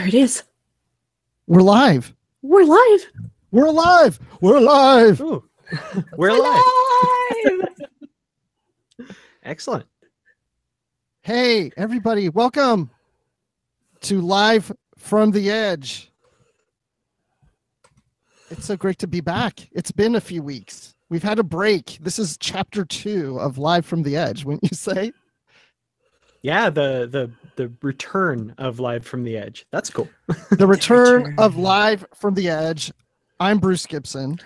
There it is. We're live. We're live. We're alive. We're alive. Ooh. We're alive. Excellent. Hey, everybody. Welcome to Live from the Edge. It's so great to be back. It's been a few weeks. We've had a break. This is chapter 2 of Live from the Edge, wouldn't you say? Yeah, the return of Live from the Edge. That's cool. The return of Live from the Edge. I'm Bruce Gibson.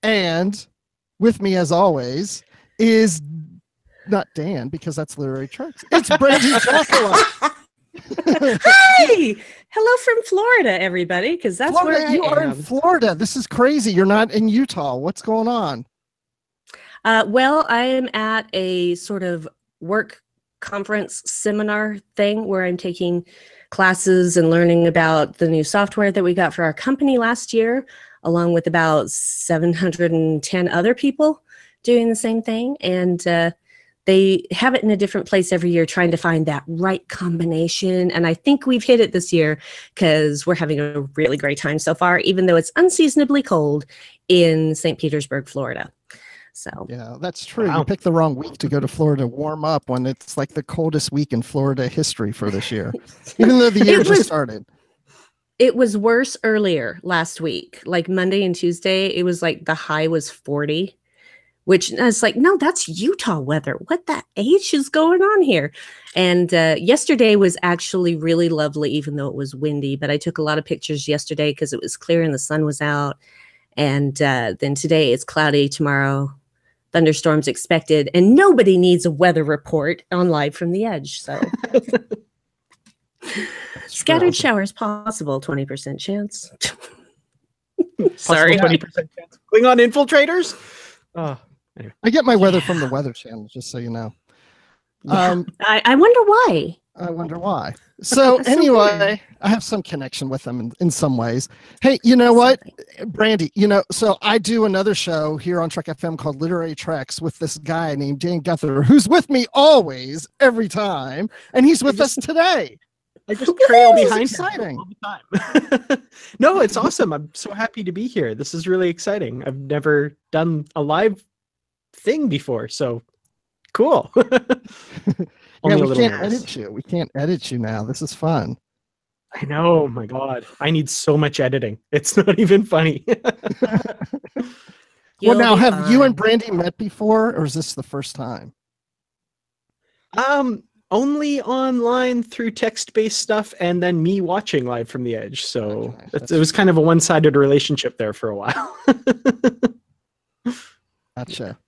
And with me, as always, is not Dan, because that's Literary Treks. It's Brandi Joshua. Hi! Hello from Florida, everybody, because that's Florida, where you I are am. in Florida. This is crazy. You're not in Utah. What's going on? Well, I am at a sort of work conference seminar thing where I'm taking classes and learning about the new software that we got for our company last year, along with about 710 other people doing the same thing. And they have it in a different place every year, trying to find that right combination. And I think we've hit it this year because we're having a really great time so far, even though it's unseasonably cold in St. Petersburg, Florida. So Yeah, that's true. Wow. You picked the wrong week to go to Florida to warm up when it's like the coldest week in Florida history for this year, even though the year just started. it was worse earlier last week, like Monday and Tuesday. It was like the high was 40, which I was like, no, that's Utah weather. What the H is going on here? And yesterday was actually really lovely, even though it was windy. But I took a lot of pictures yesterday because it was clear and the sun was out. And then today it's cloudy. Tomorrow, thunderstorms expected. And nobody needs a weather report on Live from the Edge. So scattered showers possible, 20% chance. Sorry. 20% chance. Klingon infiltrators? Oh, anyway. I get my weather from the Weather Channel, just so you know. Yeah. I wonder why. I wonder why. So That's so anyway, weird. I have some connection with them in some ways. Hey, you know what, Brandi, so I do another show here on Trek FM called Literary Treks with this guy named Dan Gunther, who's with me always, every time. And he's with us today. I just trail This is behind exciting. him all the time. No, it's awesome. I'm so happy to be here. This is really exciting. I've never done a live thing before, so cool. Yeah, Only a we little can't nervous. edit you. We can't edit you now. This is fun. I know. Oh my God. I need so much editing. It's not even funny. You'll Well, now, be have you and fine. Brandi met before, or is this the first time? Only online through text-based stuff, and then me watching Live from the Edge. So Okay, that's it was kind of a one-sided relationship there for a while. Gotcha.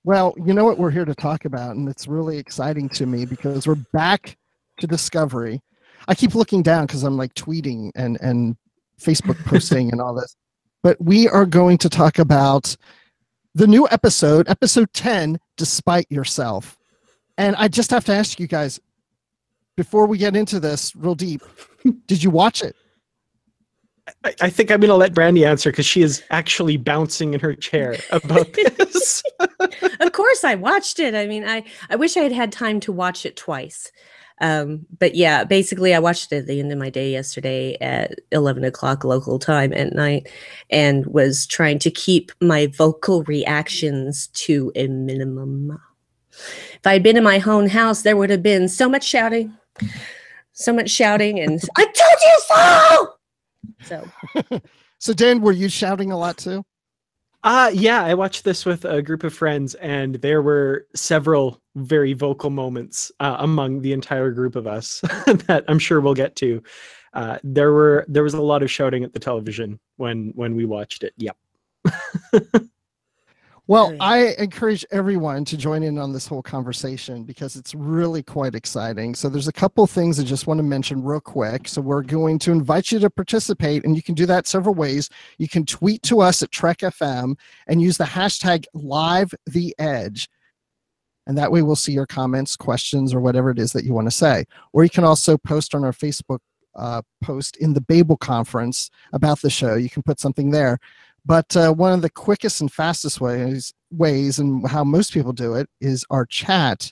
Well, you know what we're here to talk about, and it's really exciting to me because we're back to Discovery. I keep looking down because I'm like tweeting and Facebook posting and all this. But we are going to talk about the new episode 10, Despite Yourself. And I just have to ask you guys, before we get into this real deep, did you watch it? I think I'm going to let Brandi answer because she is actually bouncing in her chair about this. Of course I watched it. I mean, I wish I had had time to watch it twice. But yeah, basically I watched it at the end of my day yesterday at 11 o'clock local time at night and was trying to keep my vocal reactions to a minimum. If I had been in my own house, there would have been so much shouting and I told you so! So, Dan, were you shouting a lot too? Yeah, I watched this with a group of friends, and there were several very vocal moments among the entire group of us that I'm sure we'll get to. There was a lot of shouting at the television when we watched it. Yep. Well, Oh, yeah. I encourage everyone to join in on this whole conversation because it's really quite exciting. So there's a couple things I just want to mention real quick. So we're going to invite you to participate, and you can do that several ways. You can tweet to us at Trek FM and use the hashtag #LiveTheEdge. And that way we'll see your comments, questions, or whatever it is that you want to say. Or you can also post on our Facebook post in the Babel conference about the show. You can put something there. But one of the quickest and fastest ways and how most people do it is our chat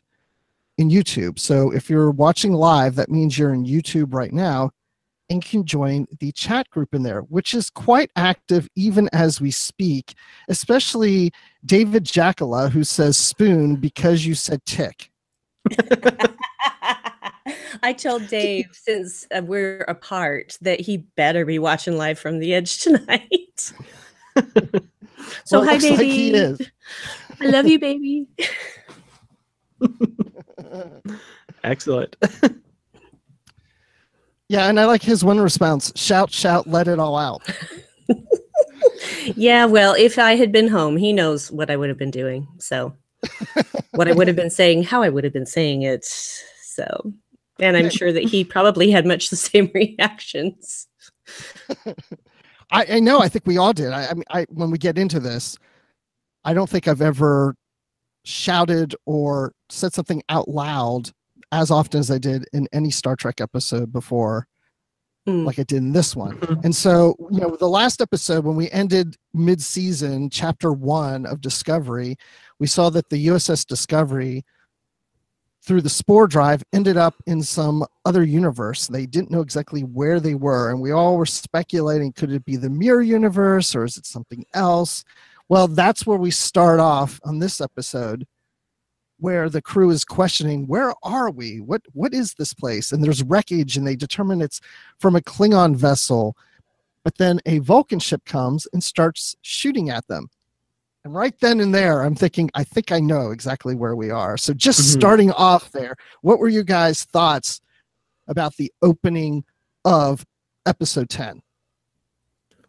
in YouTube. So if you're watching live, that means you're in YouTube right now. and can join the chat group in there, which is quite active even as we speak, especially David Jackala, who says spoon because you said tick. I told Dave, since we're apart, that he better be watching Live from the Edge tonight. So, well, hi, baby. Like he is. I love you, baby. Excellent. Yeah, and I like his one response: shout, shout, let it all out. Yeah, well, if I had been home, he knows what I would have been doing. So, what I would have been saying, how I would have been saying it. So, and I'm sure that he probably had much the same reactions. I know. I think we all did. I mean, when we get into this, I don't think I've ever shouted or said something out loud as often as I did in any Star Trek episode before, like I did in this one. And so, the last episode, when we ended mid-season, chapter 1 of Discovery, we saw that the USS Discovery, through the spore drive, ended up in some other universe. They didn't know exactly where they were, and we all were speculating, could it be the mirror universe or is it something else? Well, that's where we start off on this episode, where the crew is questioning, where are we? What is this place? And there's wreckage, and they determine it's from a Klingon vessel. But then a Vulcan ship comes and starts shooting at them. And right then and there, I'm thinking, I think I know exactly where we are. So just starting off there, what were you guys' thoughts about the opening of episode 10?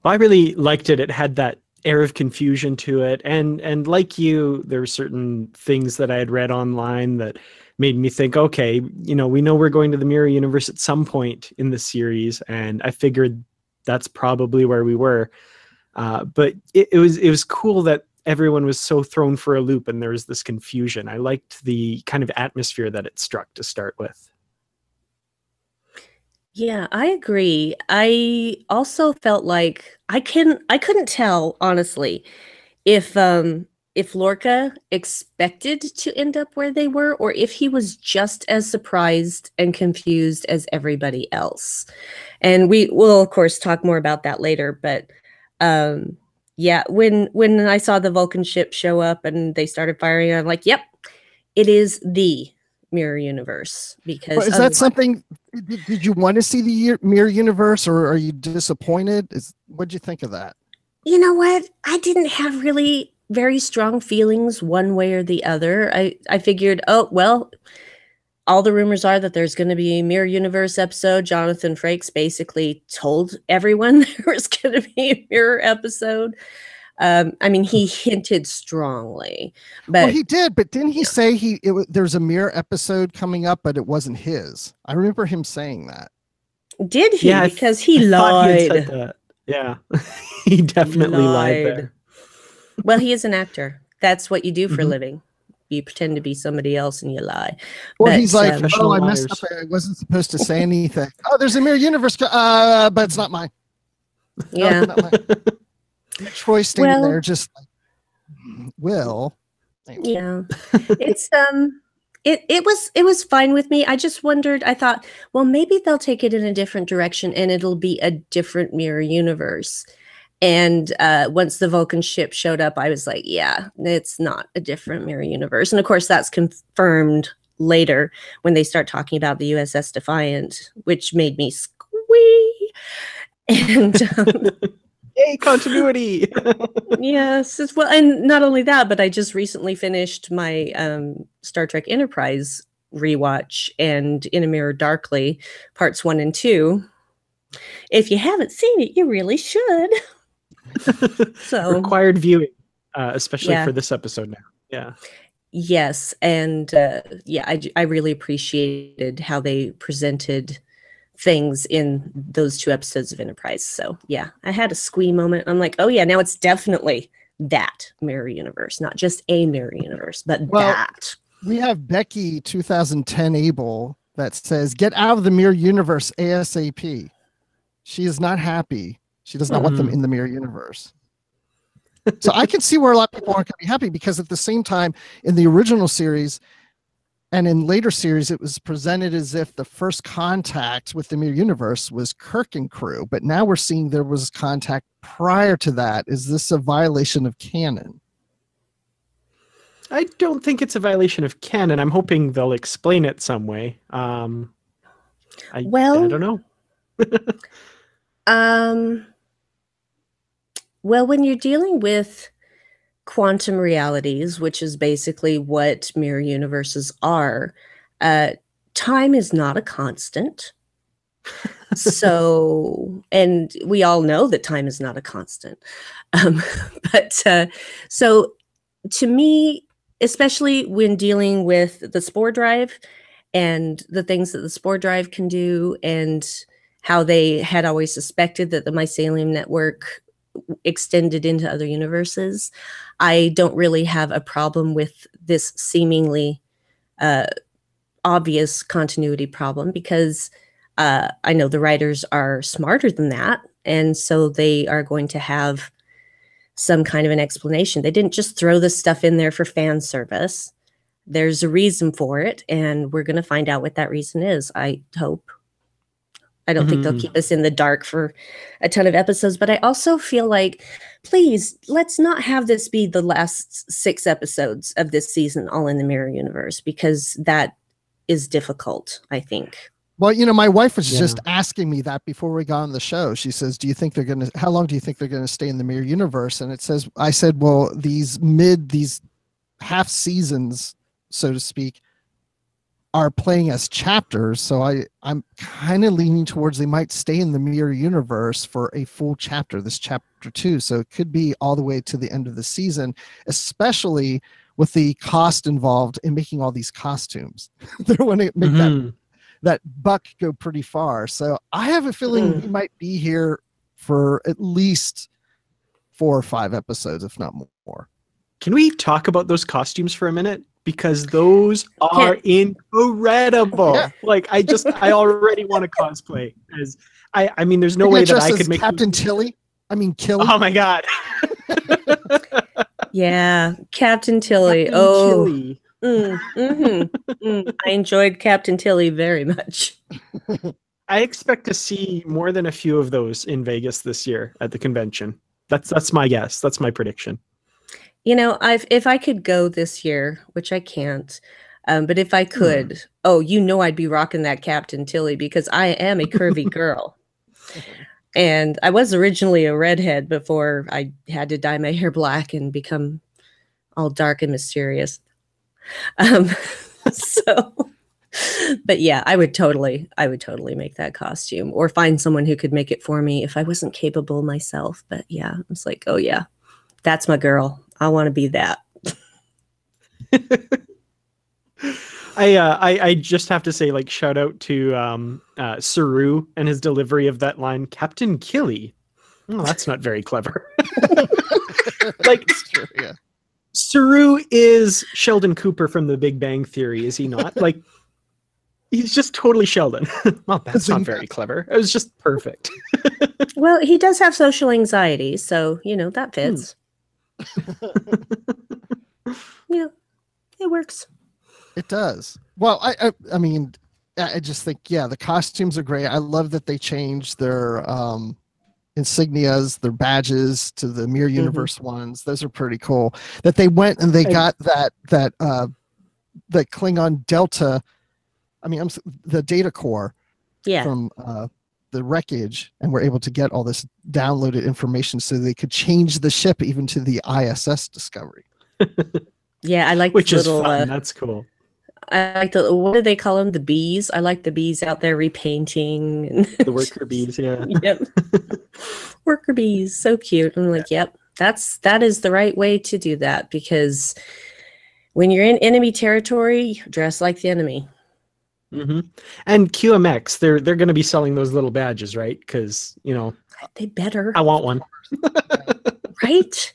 Well, I really liked it. It had that air of confusion to it, and like you, there were certain things that I had read online that made me think, okay, we know we're going to the mirror universe at some point in the series, and I figured that's probably where we were. But it was cool that everyone was so thrown for a loop and there was this confusion. I liked the kind of atmosphere that it struck to start with. Yeah, I agree. I also felt like I couldn't tell, honestly, if Lorca expected to end up where they were, or if he was just as surprised and confused as everybody else. And we will, of course, talk more about that later. But yeah, when I saw the Vulcan ship show up and they started firing, I'm like, yep, it is the mirror universe. Because well, is that something? Did you want to see the mirror universe, or are you disappointed? What'd you think of that? You know what? I didn't have really very strong feelings one way or the other. I figured, oh, well, all the rumors are that there's going to be a mirror universe episode. Jonathan Frakes basically told everyone there was going to be a mirror episode. I mean, he hinted strongly, but well, he did. But didn't he say there's a mirror episode coming up, but it wasn't his? I remember him saying that. Did he? Yeah, because he lied. Yeah, he definitely lied there. Well, he is an actor. That's what you do for a living. You pretend to be somebody else and you lie. Well, he's like, oh, I messed up. I wasn't supposed to say anything. Oh, there's a mirror universe, but it's not mine. Yeah. No, not mine. Troy standing there just like, Will. Yeah. It's it was fine with me. I just wondered, I thought, well, maybe they'll take it in a different direction and it'll be a different mirror universe. And once the Vulcan ship showed up, I was like, yeah, it's not a different mirror universe. And of course, that's confirmed later when they start talking about the USS Defiant, which made me squee. And yay, continuity. Yes, well, and not only that, but I just recently finished my Star Trek Enterprise rewatch and In a Mirror Darkly, parts 1 and 2. If you haven't seen it, you really should. So required viewing, especially for this episode now. Yeah. Yes, and I really appreciated how they presented things in those 2 episodes of Enterprise. So yeah, I had a squee moment. I'm like, oh yeah, now it's definitely that mirror universe, not just a mirror universe, but that. We have Becky 2010 Able that says, get out of the mirror universe ASAP. She is not happy. She does not want them in the mirror universe. So I can see where a lot of people aren't going to be happy, because at the same time, in the original series, And in later series, it was presented as if the first contact with the mirror universe was Kirk and crew, but now we're seeing there was contact prior to that. Is this a violation of canon? I don't think it's a violation of canon. I'm hoping they'll explain it some way. I don't know. Well, when you're dealing with quantum realities, which is basically what mirror universes are, time is not a constant. So, and we all know that time is not a constant. So to me, especially when dealing with the spore drive and the things that the spore drive can do, and how they had always suspected that the mycelium network extended into other universes, I don't really have a problem with this seemingly obvious continuity problem, because I know the writers are smarter than that, and so they are going to have some kind of an explanation. They didn't just throw this stuff in there for fan service. There's a reason for it, and we're going to find out what that reason is, I hope. I don't think they'll keep us in the dark for a ton of episodes, but I also feel like, please, let's not have this be the last 6 episodes of this season all in the mirror universe, because that is difficult, I think. Well, my wife was just asking me that before we got on the show. She says, how long do you think they're going to stay in the mirror universe? And I said, well, these half seasons, so to speak, are playing as chapters. So I'm kind of leaning towards they might stay in the mirror universe for a full chapter, this chapter 2. So it could be all the way to the end of the season, especially with the cost involved in making all these costumes. They want to make that buck go pretty far. So I have a feeling we might be here for at least 4 or 5 episodes, if not more. Can we talk about those costumes for a minute? Because those are incredible. Yeah. Like I already want to cosplay as I mean, there's no way that I could make Captain Tilly. I mean, Killy. Oh my God. Yeah, Captain Tilly. Tilly. I enjoyed Captain Tilly very much. I expect to see more than a few of those in Vegas this year at the convention. That's my guess. That's my prediction. If I could go this year, which I can't, but if I could, I'd be rocking that Captain Tilly, because I am a curvy girl. And I was originally a redhead before I had to dye my hair black and become all dark and mysterious. But yeah, I would totally make that costume, or find someone who could make it for me if I wasn't capable myself. But yeah, it's like, oh yeah, that's my girl. I want to be that. I just have to say, like, shout out to Saru and his delivery of that line, Captain Killy. Oh, that's not very clever. Like, true, yeah. Saru is Sheldon Cooper from The Big Bang Theory, is he not? Like, he's just totally Sheldon. Well, that's not very clever. It was just perfect. Well, he does have social anxiety, so that fits. Yeah, it works. It does. Well, I mean, I just think, the costumes are great. I love that they changed their insignias, their badges to the mirror universe ones. Those are pretty cool. That they went and they got that Klingon Delta. I mean, the data core from the wreckage, and were able to get all this downloaded information so they could change the ship even to the ISS Discovery. Yeah, I like which is fun. That's cool. I like what do they call them? The bees. I like the bees out there repainting. The worker bees, yeah. Yep. Worker bees, so cute. I'm like, yep, that is the right way to do that, because when you're in enemy territory, dress like the enemy. And QMX, they're going to be selling those little badges, right? Because they better. I want one. Right?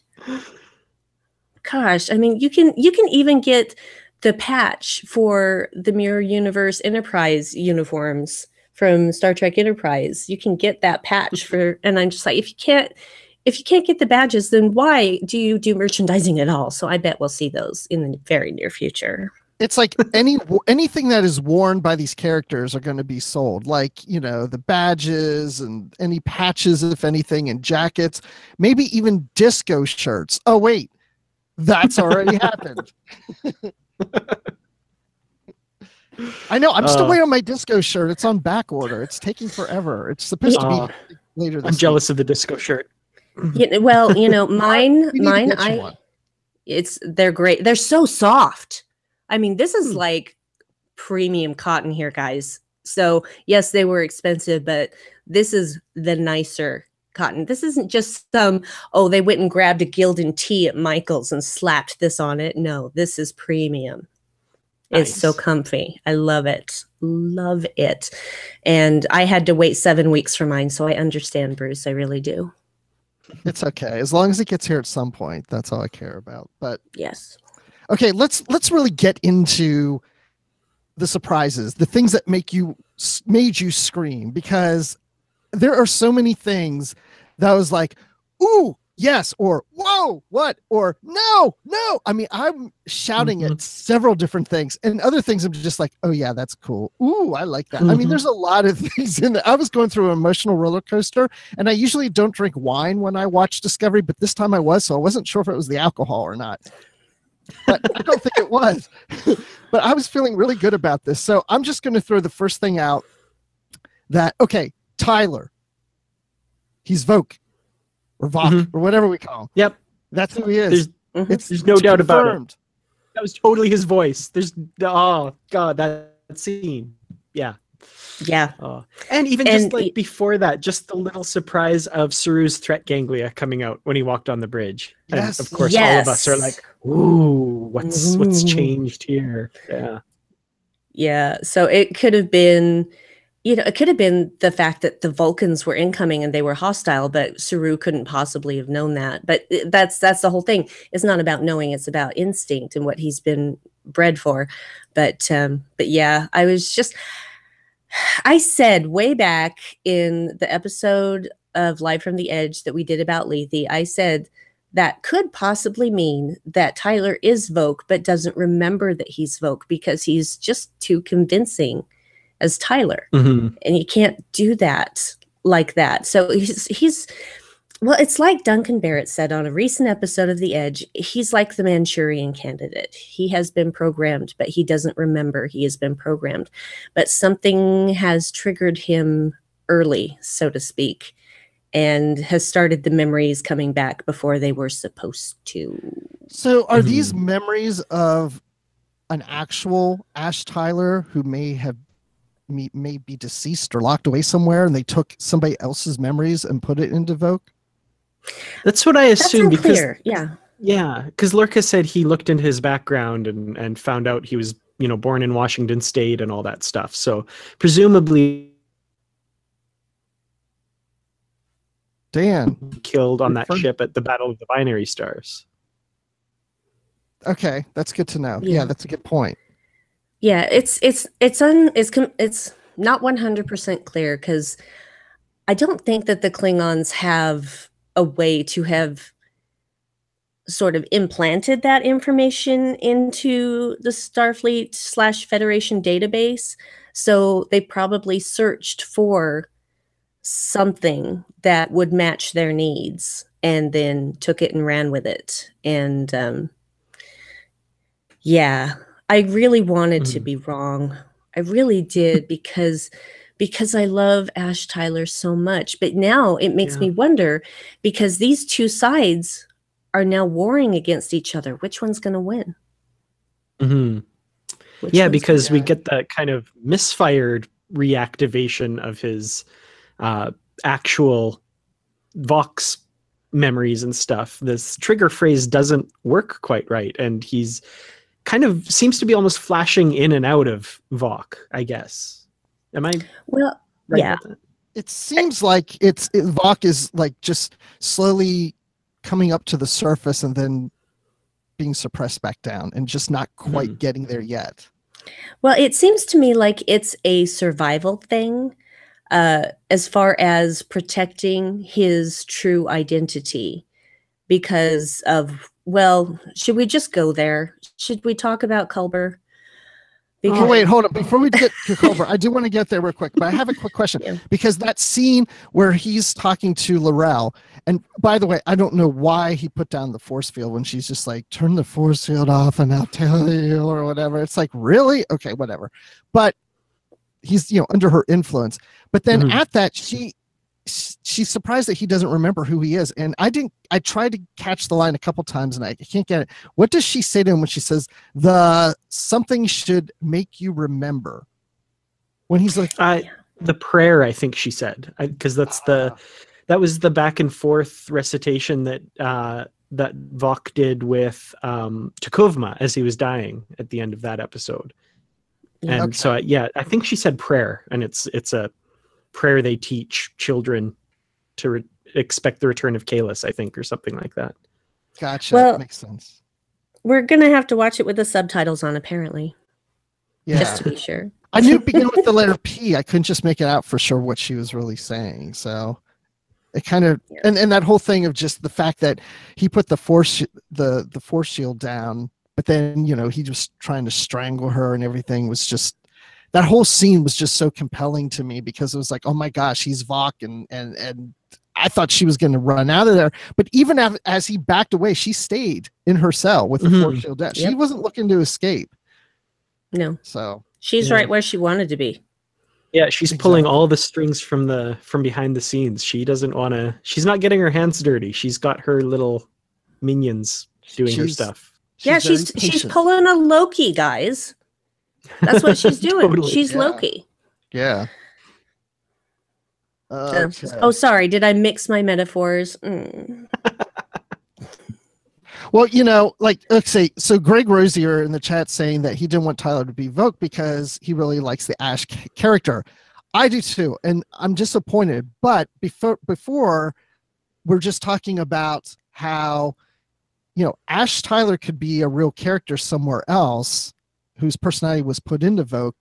Gosh, I mean, you can even get the patch for the Mirror Universe Enterprise uniforms from Star Trek Enterprise. You can get that patch and I'm just like, if you can't get the badges, then why do you do merchandising at all? So I bet we'll see those in the very near future. It's like anything that is worn by these characters are going to be sold, like, you know, the badges and any patches, if anything, and jackets, maybe even disco shirts. Oh wait, that's already happened. I know, I'm still waiting on my disco shirt. It's on back order. It's taking forever. It's supposed to be later this I'm jealous week. of the disco shirt. Yeah, well, you know, mine, We need to get you one. they're great. They're so soft. I mean, this is like premium cotton here, guys. So yes, they were expensive, but this is the nicer cotton. This isn't just they went and grabbed a Gildan tee at Michael's and slapped this on it. No, this is premium. Nice. It's so comfy. I love it. Love it. And I had to wait 7 weeks for mine, so I understand, Bruce. I really do. It's okay. As long as it gets here at some point, that's all I care about. But yes. Okay, let's really get into the surprises, the things that made you scream, because there are so many things that was like, ooh, yes, or whoa, what, or no. I mean, I'm shouting at several different things, and other things I'm just like, oh yeah, that's cool. Ooh, I like that. I mean, there's a lot of things in there. I was going through an emotional roller coaster, and I usually don't drink wine when I watch Discovery, but this time I was, so I wasn't sure if it was the alcohol or not. But I don't think it was. But I was feeling really good about this. So I'm just going to throw the first thing out that, okay, Tyler, he's Voke or Vok or whatever we call him. Yep. That's who he is. There's no doubt about it. it. That was totally his voice. Oh God, that scene. Yeah. Yeah. And even just like before that, just the little surprise of Saru's threat ganglia coming out when he walked on the bridge. Yes. And of course, all of us are like, ooh, what's changed here? Yeah. Yeah. So it could have been, it could have been the fact that the Vulcans were incoming and they were hostile, but Saru couldn't possibly have known that. But that's the whole thing. It's not about knowing, it's about instinct and what he's been bred for. But yeah, I said way back in the episode of Live from the Edge that we did about Lethe, I said that could possibly mean that Tyler is Voke, but doesn't remember that he's Voke because he's just too convincing as Tyler. And you can't do that like that. So he's well, it's like Duncan Barrett said on a recent episode of The Edge, he's like the Manchurian Candidate. He has been programmed, but he doesn't remember he has been programmed. But something has triggered him early, so to speak, and has started the memories coming back before they were supposed to. So are these memories of an actual Ash Tyler who may be deceased or locked away somewhere, and they took somebody else's memories and put it into Voke? That's what I assume, because because Lorca said he looked into his background and found out he was, born in Washington State and all that stuff. So presumably Dan killed on that ship at the Battle of the Binary Stars. Okay, that's good to know. Yeah, that's a good point. Yeah, it's not 100% clear because I don't think that the Klingons have a way to have sort of implanted that information into the Starfleet/Federation database. So they probably searched for something that would match their needs and then took it and ran with it. And I really wanted to be wrong. I really did because I love Ash Tyler so much. But now it makes me wonder, because these two sides are now warring against each other. Which one's going to win? Because we get that kind of misfired reactivation of his actual Vox memories and stuff. This trigger phrase doesn't work quite right. And he's kind of seems to be almost flashing in and out of Vok, I guess. Am I? Well, right? Yeah. It seems like Vok is like just slowly coming up to the surface and then being suppressed back down and just not quite getting there yet. Well, it seems to me like it's a survival thing, as far as protecting his true identity, because of, should we just go there? Should we talk about Culber? Oh, wait, hold on. Before we get to Cobra, I do want to get there real quick, but I have a quick question. Yeah. Because that scene where he's talking to Laurel, and by the way, I don't know why he put down the force field when she's just like, turn the force field off and I'll tell you, or whatever. It's like, really? Okay, whatever. But he's, under her influence. But then at that, she's surprised that he doesn't remember who he is. And I tried to catch the line a couple times and I can't get it. What does she say to him when she says something should make you remember? When he's like, the prayer, I think she said, because that was the back and forth recitation that Vok did with Tukovma as he was dying at the end of that episode. And so I think she said prayer, and it's a prayer they teach children to expect the return of Kalis, I think, or something like that. Gotcha. Well, that makes sense. We're gonna have to watch it with the subtitles on, apparently. Yeah. Just to be sure. I knew it began with the letter P. I couldn't just make it out for sure what she was really saying. So it kind of and that whole thing of just the fact that he put the force shield down, but then he was trying to strangle her and everything was just. That whole scene was just so compelling to me because it was like, oh my gosh, he's Vok, and I thought she was going to run out of there. But even as he backed away, she stayed in her cell with the force shield down. She wasn't looking to escape. No. So she's right where she wanted to be. Yeah, she's pulling all the strings from behind the scenes. She doesn't want to. She's not getting her hands dirty. She's got her little minions doing her stuff. She's pulling a Loki, guys. That's what she's doing. Totally. She's Loki. Yeah. Okay. Oh, sorry. Did I mix my metaphors? Well, let's say, so Greg Rosier in the chat saying that he didn't want Tyler to be Vok because he really likes the Ash character. I do too, and I'm disappointed. But before we're just talking about how, Ash Tyler could be a real character somewhere else, whose personality was put into Vok.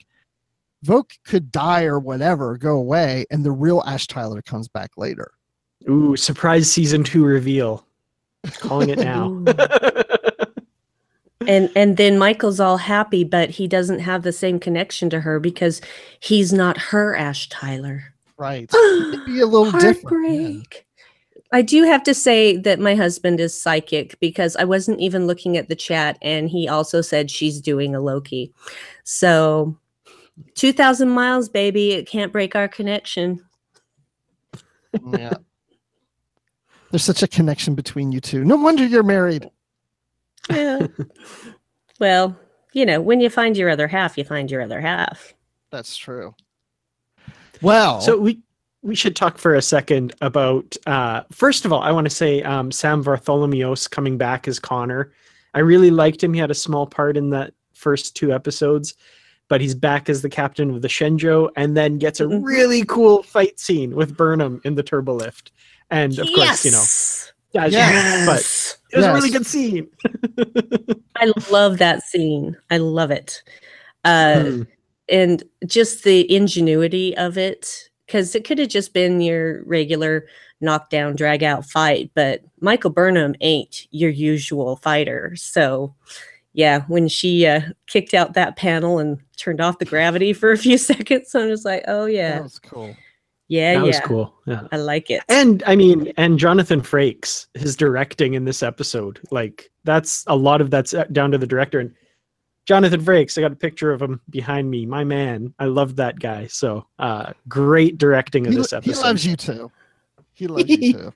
Vok could die or whatever, go away, and the real Ash Tyler comes back later. Ooh, surprise season 2 reveal. Calling it now. and then Michael's all happy, but he doesn't have the same connection to her because he's not her Ash Tyler. Right. It'd be a little different. Yeah. I do have to say that my husband is psychic because I wasn't even looking at the chat and he also said she's doing a Loki. So 2,000 miles, baby. It can't break our connection. Yeah. There's such a connection between you two. No wonder you're married. Yeah. Well, when you find your other half, you find your other half. That's true. Well, so we should talk for a second about, first of all, I want to say Sam Bartholomew's coming back as Connor. I really liked him. He had a small part in that first 2 episodes, but he's back as the captain of the Shenzhou and then gets a really cool fight scene with Burnham in the turbo lift. And of course, but it was a really good scene. I love that scene. I love it. And just the ingenuity of it. Because it could have just been your regular knockdown, drag out fight, but Michael Burnham ain't your usual fighter. So, yeah, when she kicked out that panel and turned off the gravity for a few seconds, I'm just like, oh yeah, that was cool. Yeah, that was cool. Yeah, I like it. And Jonathan Frakes, his directing in this episode, like that's a lot of that's down to the director. And Jonathan Frakes, I got a picture of him behind me. My man. I loved that guy. So great directing of this episode. He loves you too. He loves you too.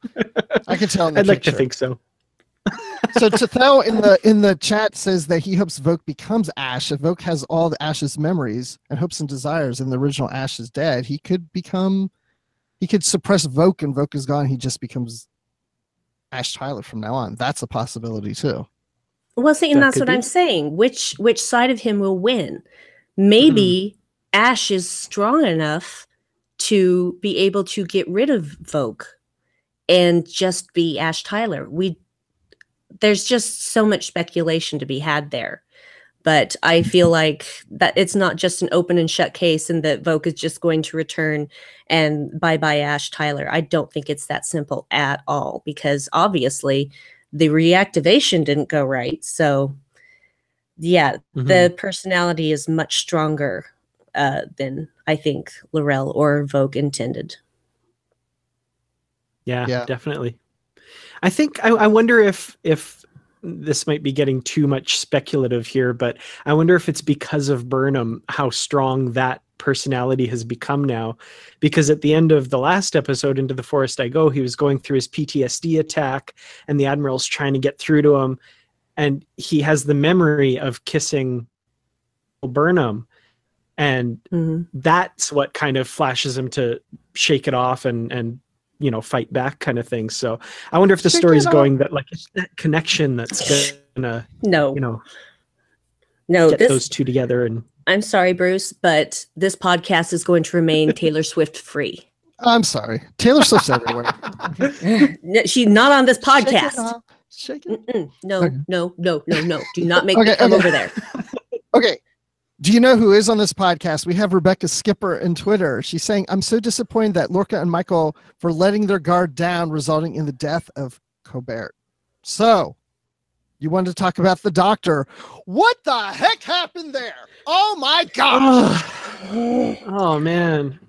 I can tell in the I'd picture. like to think so. So Tathel in the chat says that he hopes Vok becomes Ash. If Vok has all the Ash's memories and hopes and desires and the original Ash is dead, he could suppress Vok and Vok is gone. He just becomes Ash Tyler from now on. That's a possibility too. Well, see, and that's what I'm saying. Which side of him will win? Maybe Ash is strong enough to be able to get rid of Vok and just be Ash Tyler. There's just so much speculation to be had there. But I feel like that it's not just an open and shut case and that Vok is just going to return and bye-bye Ash Tyler. I don't think it's that simple at all because obviously the reactivation didn't go right. So yeah, Mhm. the personality is much stronger than I think Laurel or Vogue intended. Yeah, definitely. I think I wonder if this might be getting too much speculative here, but I wonder if it's because of Burnham how strong that personality has become now. Because at the end of the last episode, Into the Forest I Go, he was going through his PTSD attack, and the Admiral's trying to get through to him, and he has the memory of kissing Burnham, and that's what kind of flashes him to shake it off and fight back, kind of thing. So I wonder if the story's going that, like, it's that connection that's gonna No, get those two together. And I'm sorry, Bruce, but this podcast is going to remain Taylor Swift free. I'm sorry. Taylor Swift's everywhere. She's not on this podcast. Shake it. No, Okay. no. Do not make me come over there. Okay. Do you know who is on this podcast? We have Rebecca Skipper on Twitter. She's saying, I'm so disappointed that Lorca and Michael for letting their guard down, resulting in the death of Colbert. So, you wanted to talk about the doctor. What the heck happened there? Oh my gosh. Oh man.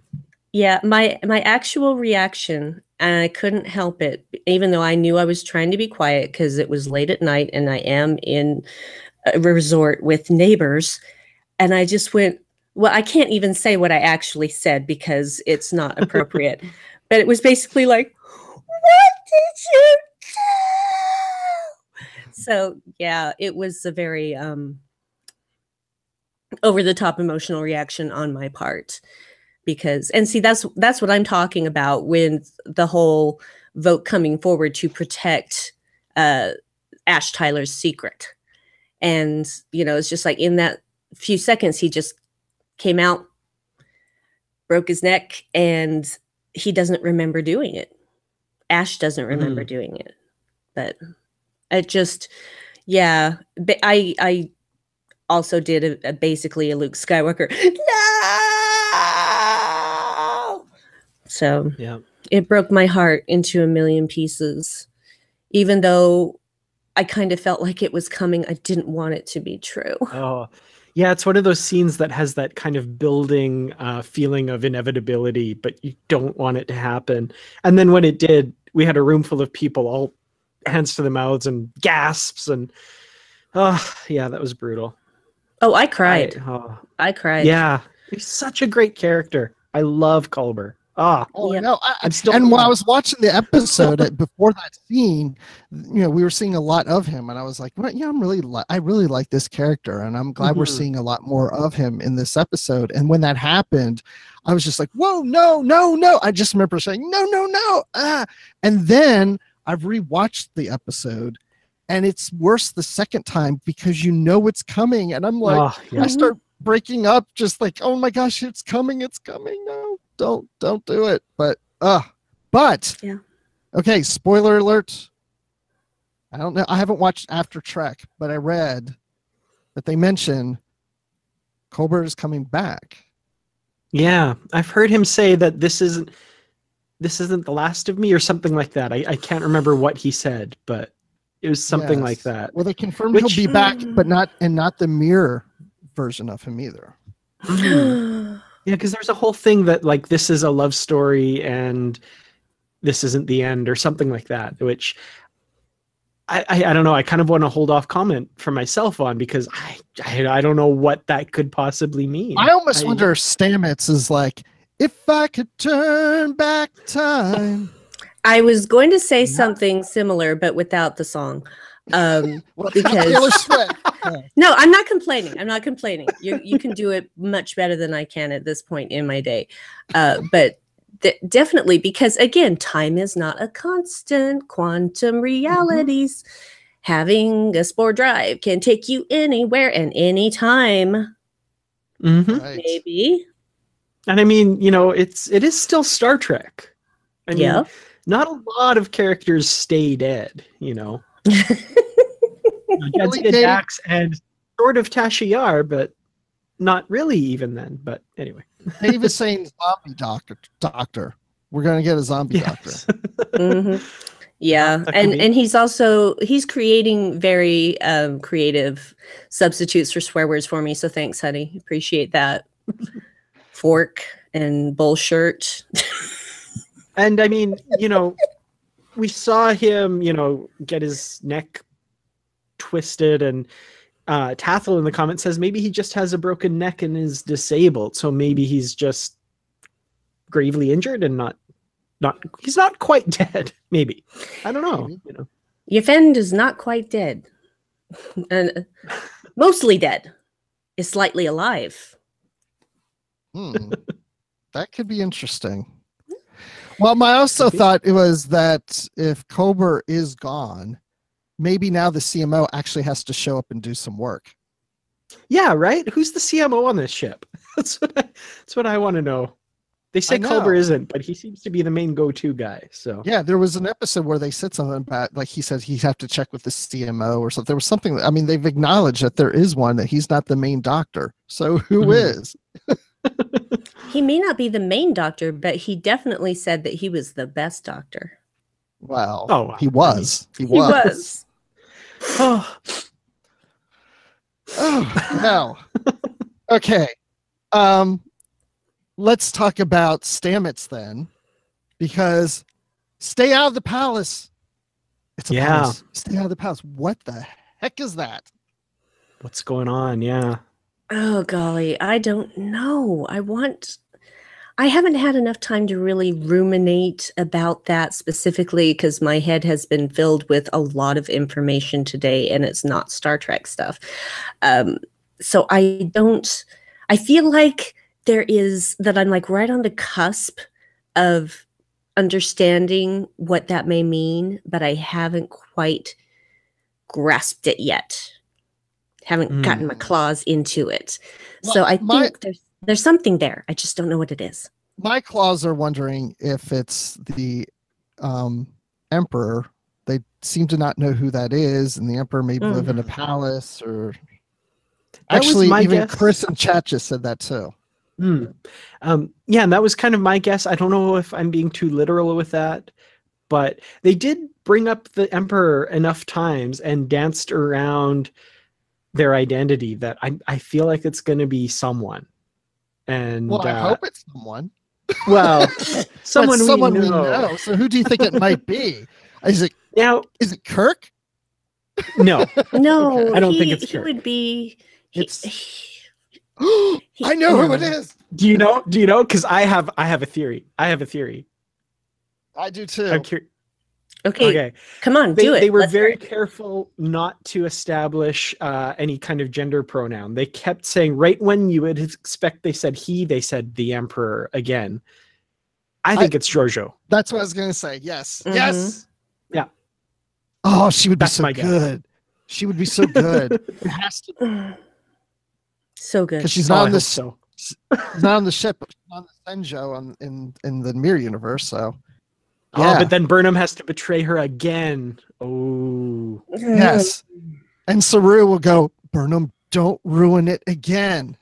Yeah, my actual reaction, and I couldn't help it, even though I knew I was trying to be quiet because it was late at night and I am in a resort with neighbors. And I just went, well, I can't even say what I actually said because it's not appropriate. But it was basically like, what did you do? So, yeah, it was a very over-the-top emotional reaction on my part. Because, and see, that's what I'm talking about with the whole vote coming forward to protect Ash Tyler's secret. And, it's just like in that few seconds, he just came out, broke his neck, and he doesn't remember doing it. Ash doesn't remember doing it. But it just, yeah, I also did basically a Luke Skywalker. No! So yeah, it broke my heart into a million pieces. Even though I kind of felt like it was coming, I didn't want it to be true. Oh, yeah, it's one of those scenes that has that kind of building feeling of inevitability, but you don't want it to happen. And then when it did, we had a room full of people, all hands to the mouths and gasps, and yeah, that was brutal. Oh, I cried. I cried. Yeah, he's such a great character. I love Culber. Oh, yeah. no. And when I was watching the episode before that scene, we were seeing a lot of him, and I was like, well, yeah, I really like this character, and I'm glad we're seeing a lot more of him in this episode. And when that happened, I was just like, whoa, no. I just remember saying, no. And then I've rewatched the episode, and it's worse the second time because it's coming, and I'm like, I start breaking up, just like, oh my gosh, it's coming. No. Don't do it. But yeah. Okay, spoiler alert. I don't know. I haven't watched After Trek, but I read that they mention Colbert is coming back. Yeah, I've heard him say that this isn't the last of me or something like that. I can't remember what he said, but it was something like that. Well, they confirmed he'll be back, but not the mirror version of him either. Yeah, because there's a whole thing that, like, this is a love story and this isn't the end or something like that, which I don't know. I kind of want to hold off comment for myself on because I don't know what that could possibly mean. I almost wonder if Stamets is like, if I could turn back time. I was going to say something similar, but without the song. Because Taylor Swift. No, I'm not complaining. You can do it much better than I can at this point in my day. But definitely, because again, time is not a constant. Quantum realities. Having a spore drive can take you anywhere and anytime. Right. Maybe. And I mean, it is still Star Trek. I mean, not a lot of characters stay dead, Jadzia Dax and sort of Tasha Yar, but not really even then. But anyway. Dave is saying zombie doctor. We're going to get a zombie doctor. Yeah, That could be. and he's creating very creative substitutes for swear words for me. So thanks, honey. Appreciate that. Fork and bullshirt. And I mean, we saw him, get his neck twisted, and Tathel in the comment says maybe he just has a broken neck and is disabled. So maybe he's just gravely injured and he's not quite dead. Maybe. I don't know. Your friend is not quite dead. And mostly dead. Is slightly alive. That could be interesting. Well, I also thought it was that if Kober is gone, maybe now the CMO actually has to show up and do some work. Yeah, right? Who's the CMO on this ship? That's what I want to know. They say Kober isn't, but he seems to be the main go-to guy. So yeah, there was an episode where they said something about, like, he said he'd have to check with the CMO or something. There was something. I mean, they've acknowledged that there is one, that he's not the main doctor. So who is? He may not be the main doctor, but he definitely said that he was the best doctor. Well, he was. He was. Oh, no. Okay. Let's talk about Stamets then, because stay out of the palace. It's a palace. Stay out of the palace. What the heck is that? What's going on? Yeah. Oh, golly. I don't know. I haven't had enough time to really ruminate about that specifically because my head has been filled with a lot of information today and it's not Star Trek stuff. So I feel like I'm like right on the cusp of understanding what that may mean, but I haven't quite grasped it yet. Haven't gotten my claws into it. Well, so I think there's something there. I just don't know what it is. My claws are wondering if it's the Emperor. They seem to not know who that is, and the Emperor may live in a palace, or actually even guess. Chris in chat just said that too. Yeah, and that was kind of my guess. I don't know if I'm being too literal with that, but they did bring up the Emperor enough times and danced around their identity that I feel like it's going to be someone. And well, I hope it's someone. Well, someone we we know. know. So who do you think it might be? Is it Kirk? No, no. I don't think it's Kirk. He would be. I know who it is. Do you know? Because I have a theory. I do too. I'm curious. Okay. Come on, do it. They were very careful not to establish any kind of gender pronoun. They kept saying, right when you would expect they said he, they said the Emperor again. I think it's Giorgio. That's what I was going to say. Yes. Mm-hmm. Yes. Yeah. Oh, she would be so good. She would be so good. It has to be. So good. Because she's not on this. She's not on the ship, but she's on the Senjo in the Mirror universe. So. Yeah. Oh, but then Burnham has to betray her again. Oh. Yes. And Saru will go, Burnham, don't ruin it again.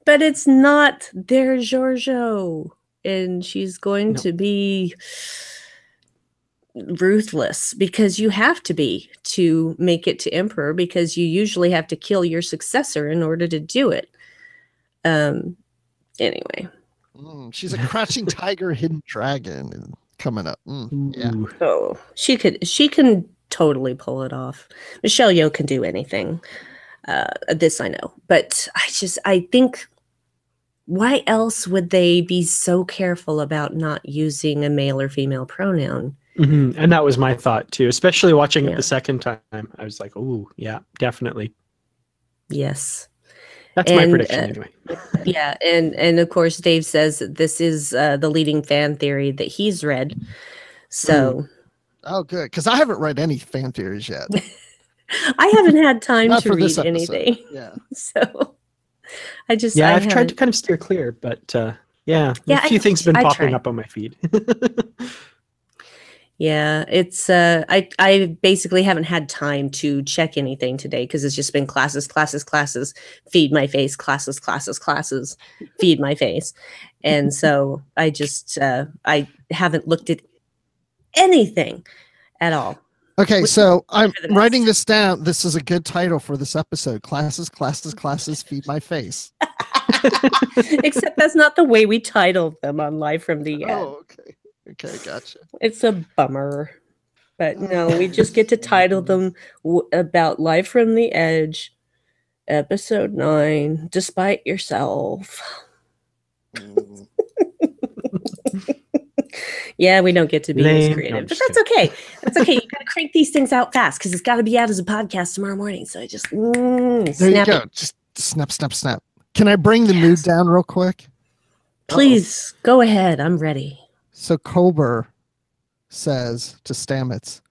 But it's not their Giorgio. And she's going to be ruthless because you have to be to make it to Emperor, because you usually have to kill your successor in order to do it. Anyway. She's a crouching tiger, hidden dragon coming up. Yeah. Oh, she can totally pull it off. Michelle Yeoh can do anything. This I know, but I think, why else would they be so careful about not using a male or female pronoun? Mm-hmm. And that was my thought too, especially watching it the second time. I was like, oh yeah, definitely. Yes. That's my prediction anyway. Yeah, and of course Dave says that this is the leading fan theory that he's read. So oh good, because I haven't read any fan theories yet. I haven't had time to read anything. Yeah. So I've tried to kind of steer clear, but a few things have been popping up on my feed. Yeah, it's I basically haven't had time to check anything today because it's just been classes, classes, classes, feed my face, classes, classes, classes, feed my face. And so I haven't looked at anything at all. Okay, Which so I'm for the writing best. this down. This is a good title for this episode. Classes, classes, classes, feed my face. Except that's not the way we titled them on Live from the Edge. Oh, okay. Okay, gotcha. It's a bummer. But no, we just get to title them about Live from the Edge, episode 9, Despite Yourself. Mm. Yeah, we don't get to be Lame. as creative, No, but just that's okay. That's okay. You got to crank these things out fast because it's got to be out as a podcast tomorrow morning. So I just There you snap go. it. Just snap, snap, snap. Can I bring the mood down real quick? Please go ahead. I'm ready. So Colbert says to Stamets,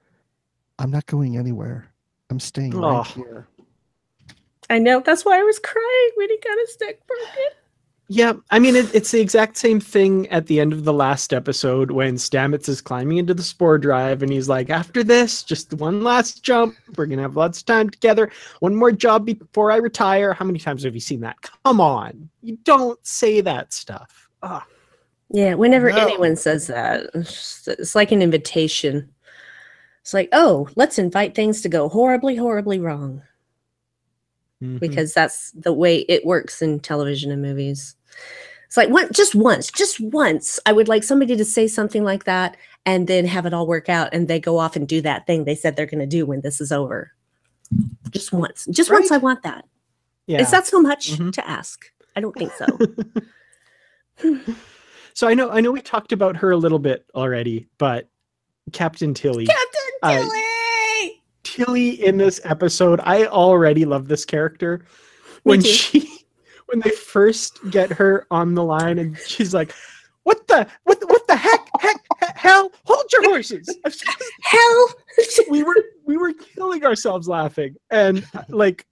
I'm not going anywhere. I'm staying right Oh. here. I know. That's why I was crying when he got his neck broken. Yeah, I mean, it's the exact same thing at the end of the last episode when Stamets is climbing into the spore drive and he's like, after this, just one last jump. We're going to have lots of time together. One more job before I retire. How many times have you seen that? Come on. You don't say that stuff. Ugh. Yeah, whenever No. anyone says that, it's like an invitation. It's like, oh, let's invite things to go horribly, horribly wrong. Mhm. Because that's the way it works in television and movies. It's like just once, I would like somebody to say something like that and then have it all work out and they go off and do that thing they said they're going to do when this is over. Just once. Just once I want that. Yeah. Is that so much Mhm. to ask? I don't think so. So I know we talked about her a little bit already, but Captain Tilly. Captain Tilly! Tilly in this episode, I already love this character. When when they first get her on the line and she's like, what the heck hell, hold your horses. Hell! we were killing ourselves laughing, and like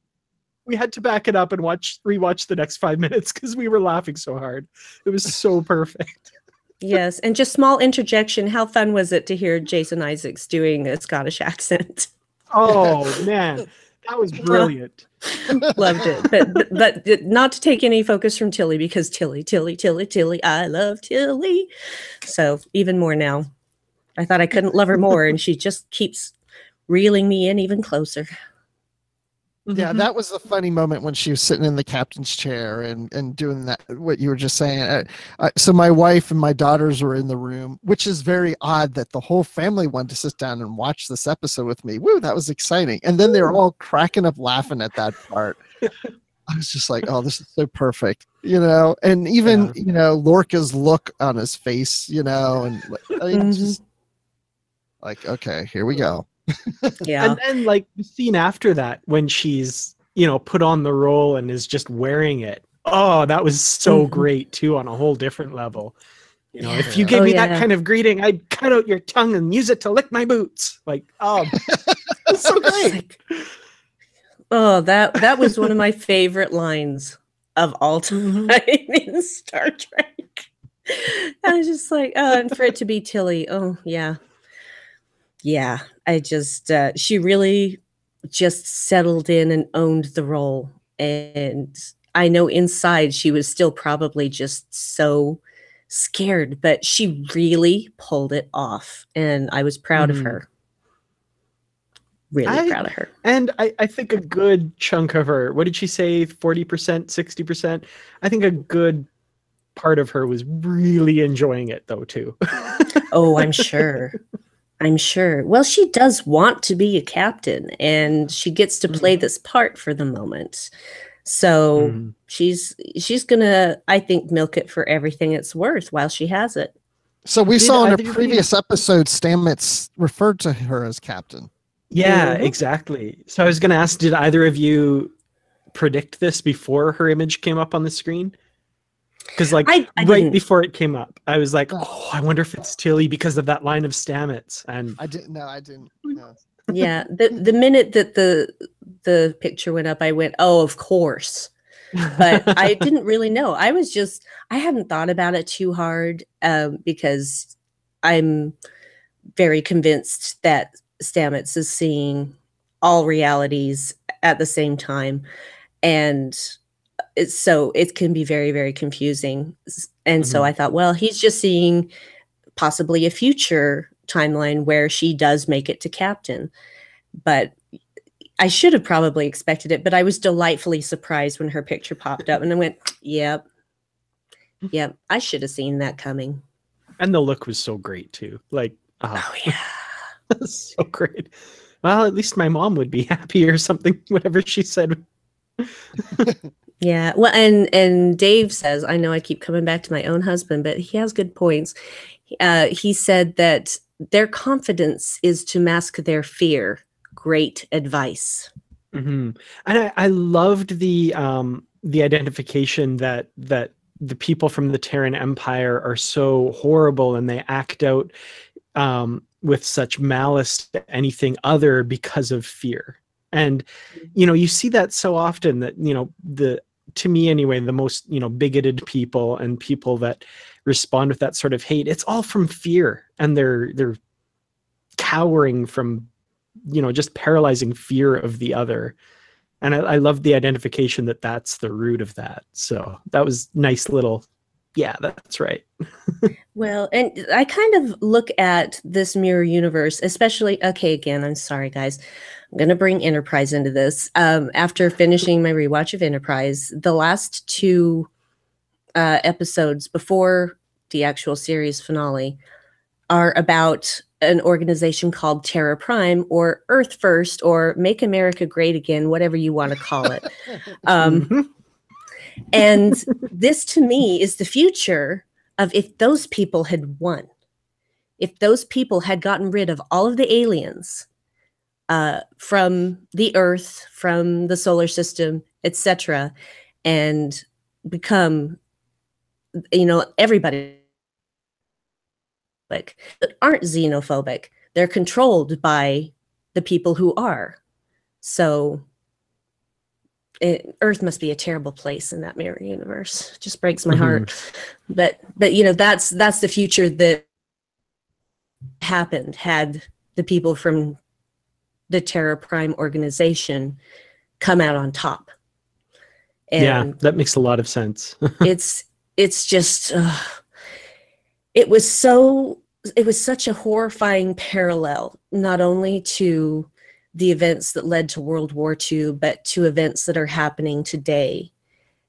we had to back it up and rewatch the next 5 minutes because we were laughing so hard. It was so perfect. Yes, and just small interjection. How fun was it to hear Jason Isaacs doing a Scottish accent? Oh man, that was brilliant. Loved it, but not to take any focus from Tilly because Tilly, I love Tilly. So even more now. I thought I couldn't love her more, and she just keeps reeling me in even closer. Yeah, that was the funny moment when she was sitting in the captain's chair and doing that, what you were just saying. So my wife and my daughters were in the room, which is very odd that the whole family wanted to sit down and watch this episode with me. Woo, that was exciting. And then they were all cracking up laughing at that part. I was just like, oh, this is so perfect, and even, Lorca's look on his face, and just like, okay, here we go. Yeah. And then like the scene after that when she's put on the role and is just wearing it, oh, that was so great too on a whole different level. If you gave me that kind of greeting, I'd cut out your tongue and use it to lick my boots. Like, oh, that's so great. Oh, that was one of my favorite lines of all time in Star Trek. I was just like, oh, and for it to be Tilly, oh yeah. Yeah, I just, she really just settled in and owned the role. And I know inside she was still probably just so scared, but she really pulled it off. And I was proud of her. Really proud of her. And I think a good chunk of her, what did she say, 40%, 60%? I think a good part of her was really enjoying it though, too. Oh, I'm sure. I'm sure. Well, she does want to be a captain and she gets to play this part for the moment. So she's gonna, I think, milk it for everything it's worth while she has it. So we saw in a previous episode, Stamets referred to her as captain. Yeah, exactly. So I was going to ask, did either of you predict this before her image came up on the screen? Because like I right before it came up, I was like, oh, I wonder if it's Tilly because of that line of Stamets. And I didn't. No. Yeah, the minute that the picture went up, I went, oh, of course. But I didn't really know. I hadn't thought about it too hard because I'm very convinced that Stamets is seeing all realities at the same time. And so it can be very, very confusing. And so I thought, well, he's just seeing possibly a future timeline where she does make it to captain. But I should have probably expected it, but I was delightfully surprised when her picture popped up and I went, yep, I should have seen that coming. And the look was so great too. Like, oh yeah. So great. Well, at least my mom would be happy or something, whatever she said. Yeah. Well, and Dave says, I know I keep coming back to my own husband, but he has good points. He said that their confidence is to mask their fear. Great advice. And I loved the identification that the people from the Terran Empire are so horrible and they act out with such malice to anything other because of fear. And, you see that so often that, to me anyway, the most, bigoted people and people that respond with that sort of hate, it's all from fear. And they're cowering from, just paralyzing fear of the other. And I love the identification that that's the root of that. So that was nice little, yeah, that's right. Well, and I kind of look at this mirror universe, especially, okay, again, I'm sorry, guys. I'm going to bring Enterprise into this. After finishing my rewatch of Enterprise, the last two episodes before the actual series finale are about an organization called Terra Prime or Earth First or Make America Great Again, whatever you want to call it. And this to me is the future of if those people had won, if those people had gotten rid of all of the aliens from the Earth, from the solar system, etc., and become, everybody that aren't xenophobic. They're controlled by the people who are. So Earth must be a terrible place in that mirror universe. It just breaks my heart. But that's the future that happened had the people from the Terra Prime organization come out on top. And yeah, that makes a lot of sense. it's just it was such a horrifying parallel, not only to the events that led to World War II, but to events that are happening today.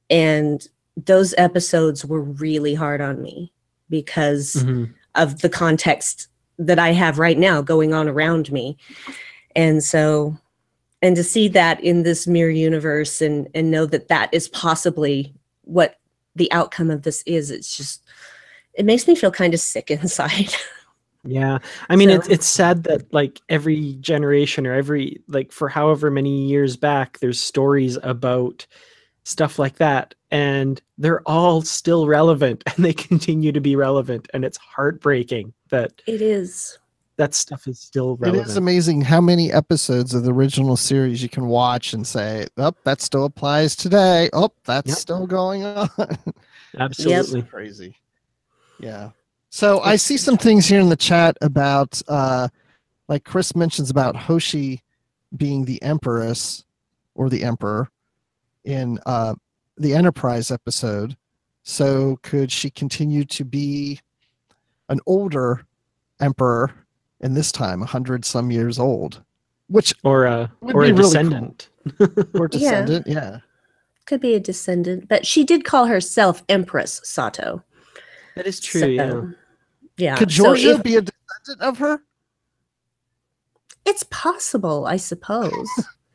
And those episodes were really hard on me because of the context that I have right now going on around me. And so, and to see that in this mirror universe and know that that is possibly what the outcome of this is, it makes me feel kind of sick inside. Yeah. I mean, it's sad that like every generation or every, like for however many years back, there's stories about stuff like that and they're all still relevant and they continue to be relevant. And it's heartbreaking that it is. That stuff is still relevant. It is amazing how many episodes of the original series you can watch and say, oh, that still applies today. Oh, that's still going on. Absolutely. Crazy. Yeah. So I see some things here in the chat about, like Chris mentions about Hoshi being the Empress or the Emperor in the Enterprise episode. So could she continue to be an older Emperor in this time, 100 some years old, or a descendant, really cool. Or descendant, yeah. Could be a descendant, but she did call herself Empress Sato. That is true. So, yeah. Could Georgia be a descendant of her? It's possible, I suppose.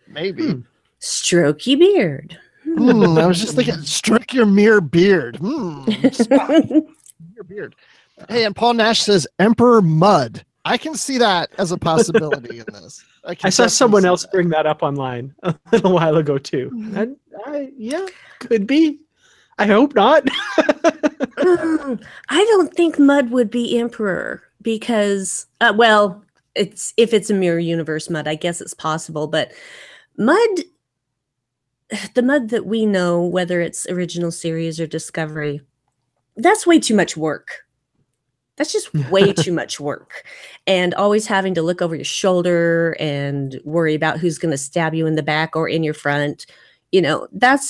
Maybe. Strokey beard. I was just thinking, stroke your mere beard. Your beard. Hey, and Paul Nash says Emperor Mudd. I can see that as a possibility in this. I saw someone else bring that up online a little while ago too. And yeah, could be. I hope not. I don't think Mudd would be emperor because, well, if it's a mirror universe Mudd, I guess it's possible. But Mudd, the Mudd that we know, whether it's original series or Discovery, that's way too much work. That's just way too much work. And always having to look over your shoulder and worry about who's going to stab you in the back or in your front. You know, that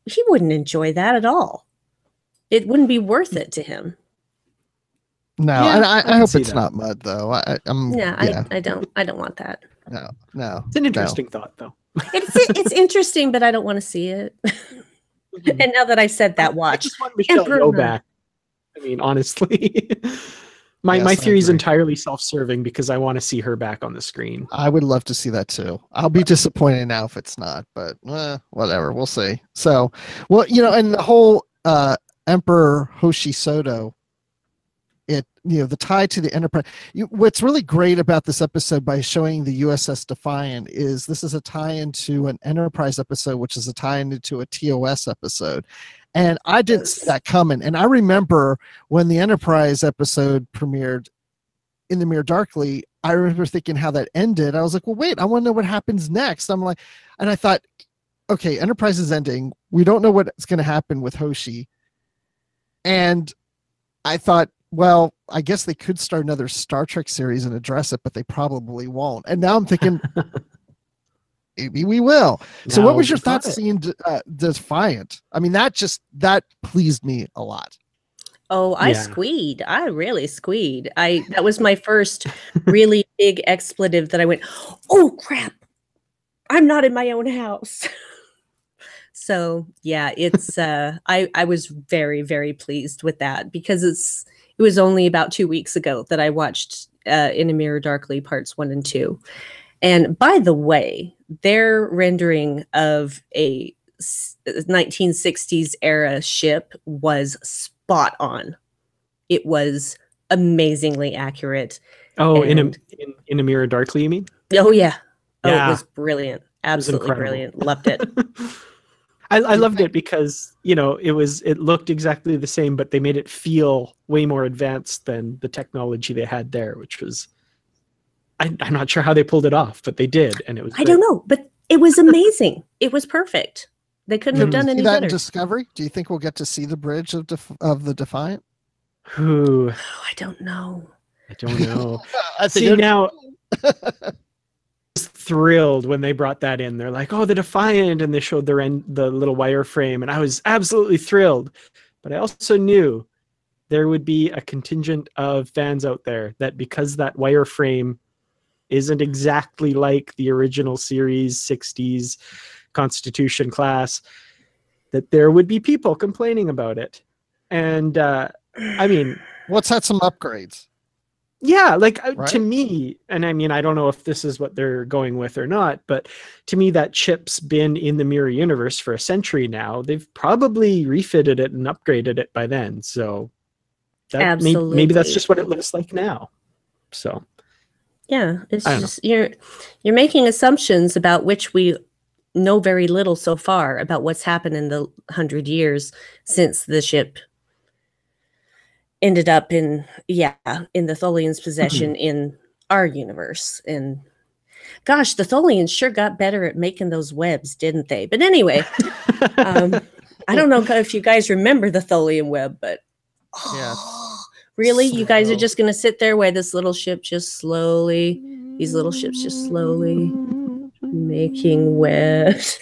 he wouldn't enjoy that at all. It wouldn't be worth it to him. No, Yeah, and I hope it's that. not mud though. I don't want that. No. It's an interesting thought, though. It's interesting, but I don't want to see it. And now that I said that, I watch. just want Michelle Yeoh back. I mean, honestly, my theory is entirely self-serving because I want to see her back on the screen. I would love to see that too. I'll be disappointed now if it's not, but whatever, we'll see. So, well, you know, and the whole Emperor Hoshi Soto, the tie to the Enterprise. What's really great about this episode by showing the USS Defiant is this is a tie into an Enterprise episode, which is a tie into a TOS episode. And I didn't see that coming. And I remember when the Enterprise episode premiered in the Mirror Darkly, I remember thinking how that ended. I was like, well, wait, I want to know what happens next. And I thought, okay, Enterprise is ending. We don't know what's going to happen with Hoshi. And I thought, well, I guess they could start another Star Trek series and address it, but they probably won't. And now I'm thinking, maybe we will. So what was your thoughts seeing Defiant? I mean, that pleased me a lot. Oh, I squeed. I really squeed. That was my first really big expletive that I went, oh crap, I'm not in my own house. So yeah, it's I was very, very pleased with that because it was only about 2 weeks ago that I watched In a Mirror Darkly parts 1 and 2. And by the way, their rendering of a 1960s era ship was spot on. It was amazingly accurate. Oh, in a Mirror Darkly, you mean? Oh yeah. Oh, yeah. It was brilliant. Absolutely brilliant. Loved it. I loved it because, it looked exactly the same, but they made it feel way more advanced than the technology they had there, which was, I'm not sure how they pulled it off, but they did. And it was, I don't know, but it was amazing. It was perfect. They couldn't have done any that better. In Discovery? Do you think we'll get to see the bridge of the Defiant? Ooh. Oh, I don't know. See, now I was thrilled when they brought that in. They're like, oh, the Defiant, and they showed the little wireframe, and I was absolutely thrilled. But I also knew there would be a contingent of fans out there that because that wireframe isn't exactly like the original series 60s Constitution class, that there would be people complaining about it. And I mean, what's had some upgrades? Yeah, like right? To me, and I mean, I don't know if this is what they're going with or not, but to me, that chip's been in the Mirror universe for a century now. They've probably refitted it and upgraded it by then. So absolutely, maybe that's just what it looks like now. So yeah, it's just you're making assumptions about which we know very little so far about what's happened in the 100 years since the ship ended up in the Tholians' possession in our universe. And gosh, the Tholians sure got better at making those webs, didn't they? But anyway, I don't know if you guys remember the Tholian web, but really, you guys are just going to sit there while these little ships just slowly making webs.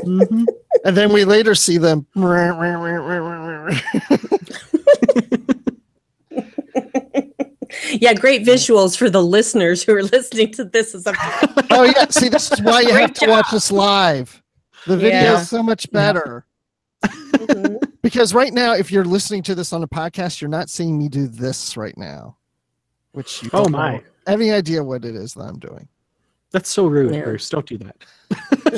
Mm-hmm. And then we later see them. Yeah, great visuals for the listeners who are listening to this. Oh yeah, see, this is why you have to watch this live. The video is so much better. Mm-hmm. Because right now, if you're listening to this on a podcast, you're not seeing me do this right now. Which you don't have any idea what it is that I'm doing. That's so rude, Bruce. Don't do that.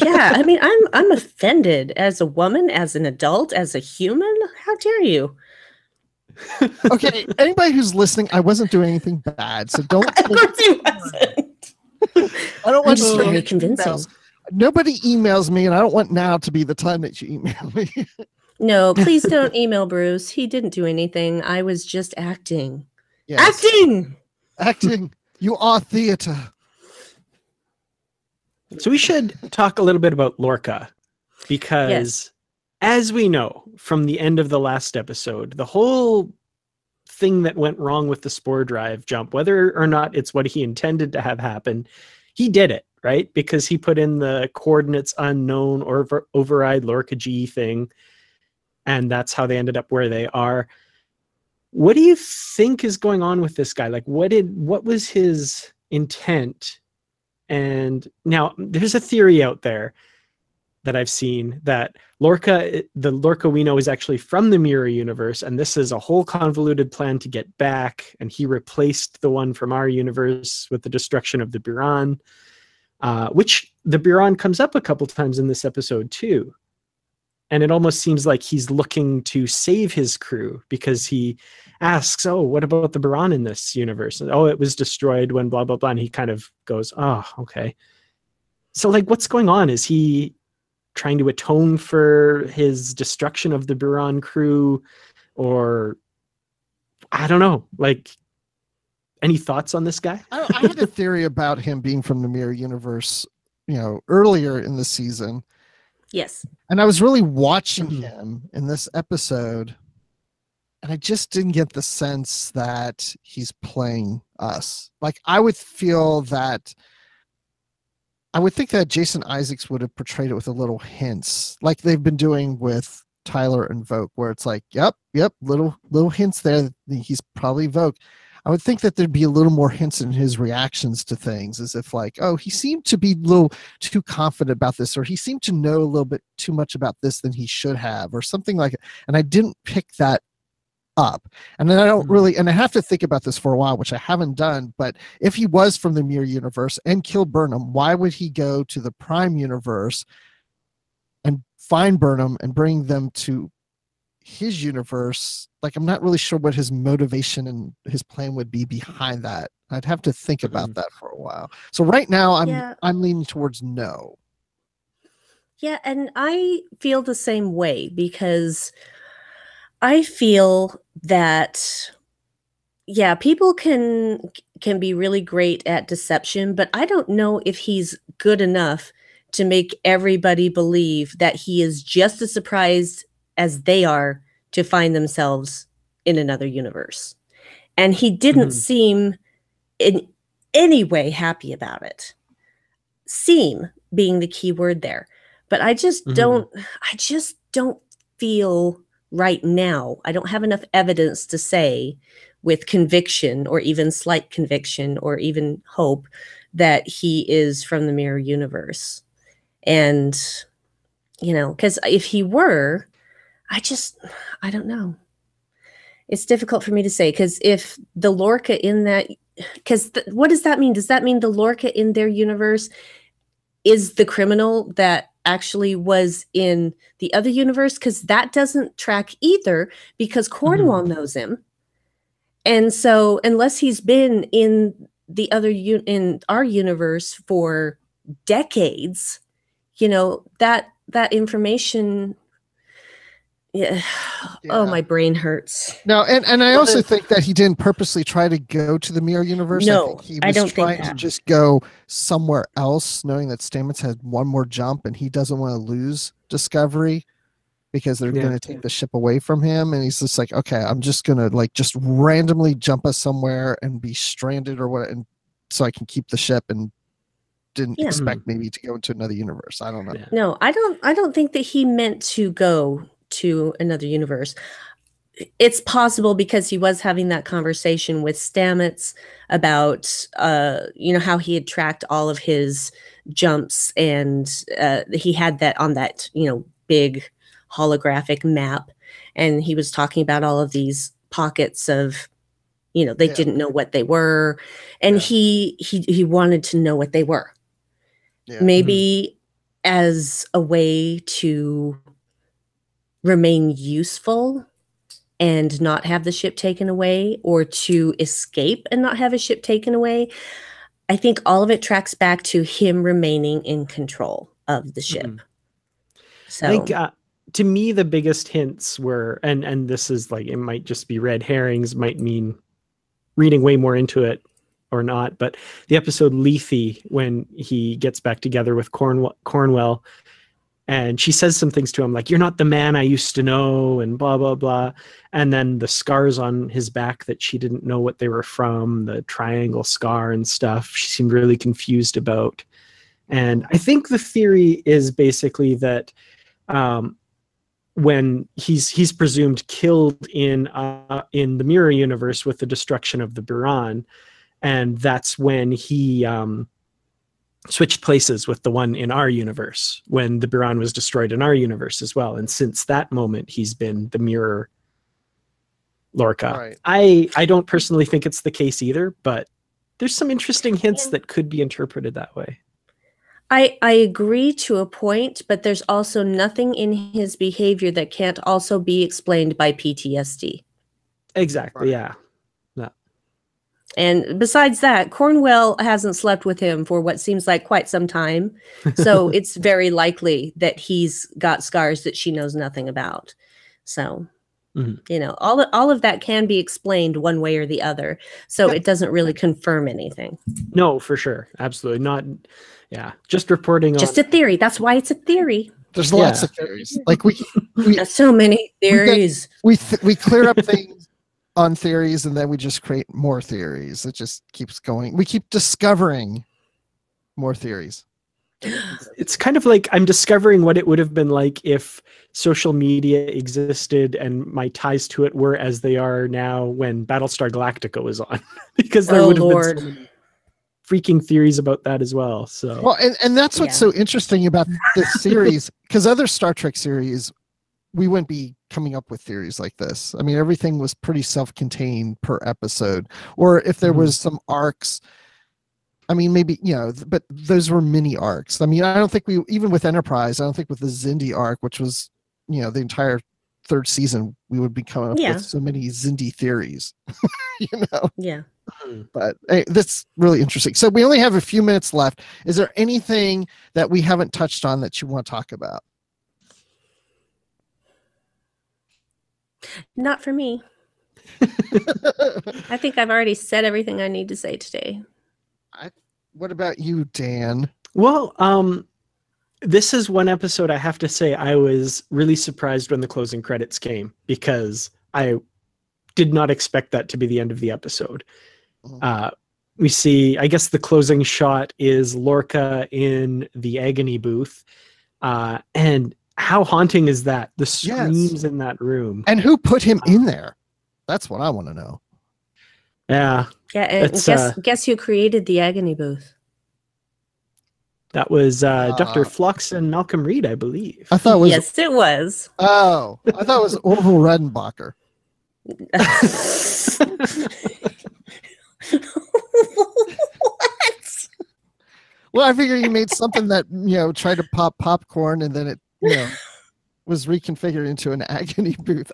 Yeah, I mean, I'm offended as a woman, as an adult, as a human. How dare you? Okay, anybody who's listening, I wasn't doing anything bad, so don't. Of course you wasn't. I don't want to very convincing. Emails. Nobody emails me, and I don't want now to be the time that you email me. No, please don't email Bruce. He didn't do anything. I was just acting. Yes. Acting. You are theater. So we should talk a little bit about Lorca, because as we know from the end of the last episode, the whole thing that went wrong with the spore drive jump, whether or not it's what he intended to have happen, he did it, right? Because he put in the coordinates unknown or override Lorca G thing, and that's how they ended up where they are. What do you think is going on with this guy? Like, what was his intent? And now there's a theory out there that I've seen that the Lorca we know is actually from the mirror universe, and this is a whole convoluted plan to get back, and he replaced the one from our universe with the destruction of the Buran, which the Buran comes up a couple times in this episode too. And it almost seems like he's looking to save his crew, because he asks, oh, what about the Buran in this universe? And, oh, it was destroyed when blah, blah, blah. And he kind of goes, oh, okay. So, like, what's going on? Is he trying to atone for his destruction of the Buran crew? Or, I don't know. Like, any thoughts on this guy? I had a theory about him being from the mirror universe, earlier in the season. Yes. And I was really watching him in this episode, and I just didn't get the sense that he's playing us. Like, I would think that Jason Isaacs would have portrayed it with a little hints, like they've been doing with Tyler and Vogue, where it's like, yep, little hints there. He's probably Vogue. I would think that there'd be a little more hints in his reactions to things, as if like, oh, he seemed to be a little too confident about this, or he seemed to know a little bit too much about this than he should have, or something like it. And I didn't pick that up. And then I don't really, and I have to think about this for a while, which I haven't done, but if he was from the mirror universe and killed Burnham, why would he go to the Prime universe and find Burnham and bring them to his universe? Like, I'm not really sure what his motivation and his plan would be behind that. I'd have to think about that for a while. So right now I'm leaning towards no. Yeah, and I feel the same way, because I feel that people can be really great at deception, but I don't know if he's good enough to make everybody believe that he is just as surprised as they are to find themselves in another universe. And he didn't seem in any way happy about it. Seem being the key word there. But I just don't feel right now, I don't have enough evidence to say with conviction, or even slight conviction, or even hope, that he is from the mirror universe. And, because if he were, I don't know. It's difficult for me to say, because if the Lorca in that, what does that mean? Does that mean the Lorca in their universe is the criminal that actually was in the other universe? Because that doesn't track either, because Cornwall knows him. And so unless he's been in the other in our universe for decades, that information. Yeah. Oh, my brain hurts. No, and I also think that he didn't purposely try to go to the mirror universe. No, I think he was trying to just go somewhere else, knowing that Stamets had one more jump and he doesn't want to lose Discovery because they're going to take the ship away from him. And he's just like, okay, I'm just going to just randomly jump us somewhere and be stranded or what, and so I can keep the ship, and didn't expect maybe to go into another universe. I don't know. No, I don't think that he meant to go to another universe. It's possible because he was having that conversation with Stamets about how he had tracked all of his jumps, and he had that on that big holographic map, and he was talking about all of these pockets of they didn't know what they were, and he wanted to know what they were. Maybe as a way to remain useful and not have the ship taken away, or to escape and not have a ship taken away. I think all of it tracks back to him remaining in control of the ship. So I think, to me, the biggest hints were, and this is it might just be red herrings, might mean reading way more into it or not, but the episode Lethe, when he gets back together with Cornwell, And she says some things to him like, "You're not the man I used to know," and blah, blah, blah. And then the scars on his back that she didn't know what they were from, the triangle scar and stuff, she seemed really confused about. And I think the theory is basically that when he's presumed killed in the mirror universe with the destruction of the Buran, and that's when he switched places with the one in our universe when the Buran was destroyed in our universe as well. And since that moment, he's been the mirror Lorca. Right. I don't personally think it's the case either, but there's some interesting hints that could be interpreted that way. I agree to a point, but there's also nothing in his behavior that can't also be explained by PTSD. Exactly, Right. yeah. And besides that, Cornwell hasn't slept with him for what seems like quite some time. So it's very likely that he's got scars that she knows nothing about. So, you know, all of that can be explained one way or the other. So it doesn't really confirm anything. No, for sure. Absolutely not. Yeah. Just reporting Just on. a theory. That's why it's a theory. There's lots of theories. Like we There's so many theories. we clear up things on theories, and then we just create more theories. It just keeps going. We keep discovering more theories. It's kind of like I'm discovering what it would have been like if social media existed and my ties to it were as they are now when Battlestar Galactica was on, because there would have been so many freaking theories about that as well. So well, and that's what's so interesting about this series, because other Star Trek series, we wouldn't be coming up with theories like this. I mean, everything was pretty self-contained per episode, or if there was some arcs, I mean, maybe, you know, but those were mini arcs. I mean, I don't think even with Enterprise, I don't think with the Xindi arc, which was, you know, the entire third season, we would be coming up with so many Xindi theories, you know? Yeah. But hey, that's really interesting. So we only have a few minutes left. Is there anything that we haven't touched on that you want to talk about? Not for me. I think I've already said everything I need to say today. What about you, Dan? Well, this is one episode I have to say I was really surprised when the closing credits came, because I did not expect that to be the end of the episode. We see, I guess the closing shot is Lorca in the agony booth. And how haunting is that? The screams in that room. And who put him in there? That's what I want to know. Yeah. Yeah, and guess who created the agony booth? That was Dr. Phlox and Malcolm Reed, I believe. I thought it was. Yes, it was. Oh, I thought it was Orville Redenbacher. What? Well, I figured he made something that, you know, tried to pop popcorn, and then it, you know, was reconfigured into an agony booth.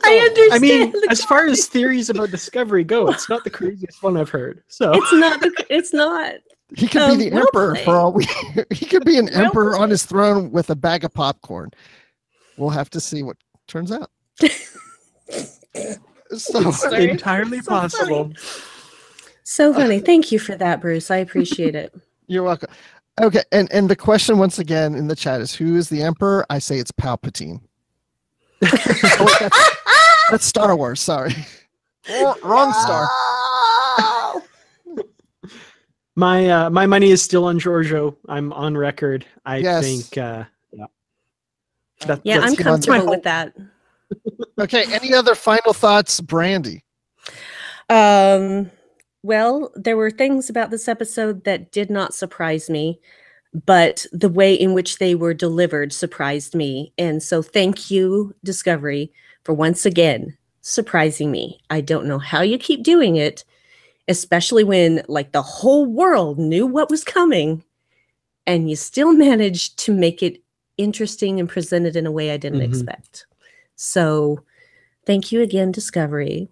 I understand. I mean, as far as theories about Discovery go, it's not the craziest one I've heard. So it's not. It's not. He could be the emperor for all we. He could be an emperor on his throne with a bag of popcorn. We'll have to see what turns out. So entirely possible. So funny. Thank you for that, Bruce. I appreciate it. You're welcome. Okay, and the question once again in the chat is, who is the emperor? I say it's Palpatine. That's Star Wars. Sorry, wrong star. My money is still on Giorgio. I'm on record. I think. I'm comfortable with that. Okay. Any other final thoughts, Brandi? Well, there were things about this episode that did not surprise me, but the way in which they were delivered surprised me. And so thank you, Discovery, for once again surprising me. I don't know how you keep doing it, especially when like the whole world knew what was coming and you still managed to make it interesting and present it in a way I didn't expect. So thank you again, Discovery,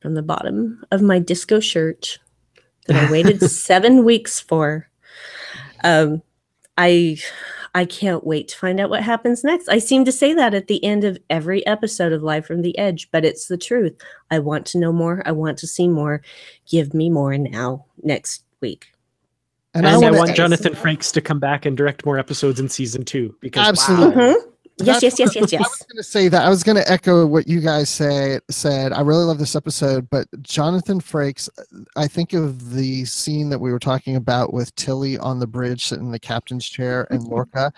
from the bottom of my disco shirt that I waited 7 weeks for. I I can't wait to find out what happens next. I seem to say that at the end of every episode of Live from the Edge, but it's the truth. I want to know more. I want to see more. Give me more now next week. And I want Jonathan Frakes to come back and direct more episodes in season 2 because absolutely. Wow. Yes. I was going to say that. I was going to echo what you guys said. I really love this episode, but Jonathan Frakes, I think of the scene that we were talking about with Tilly on the bridge sitting in the captain's chair and Lorca.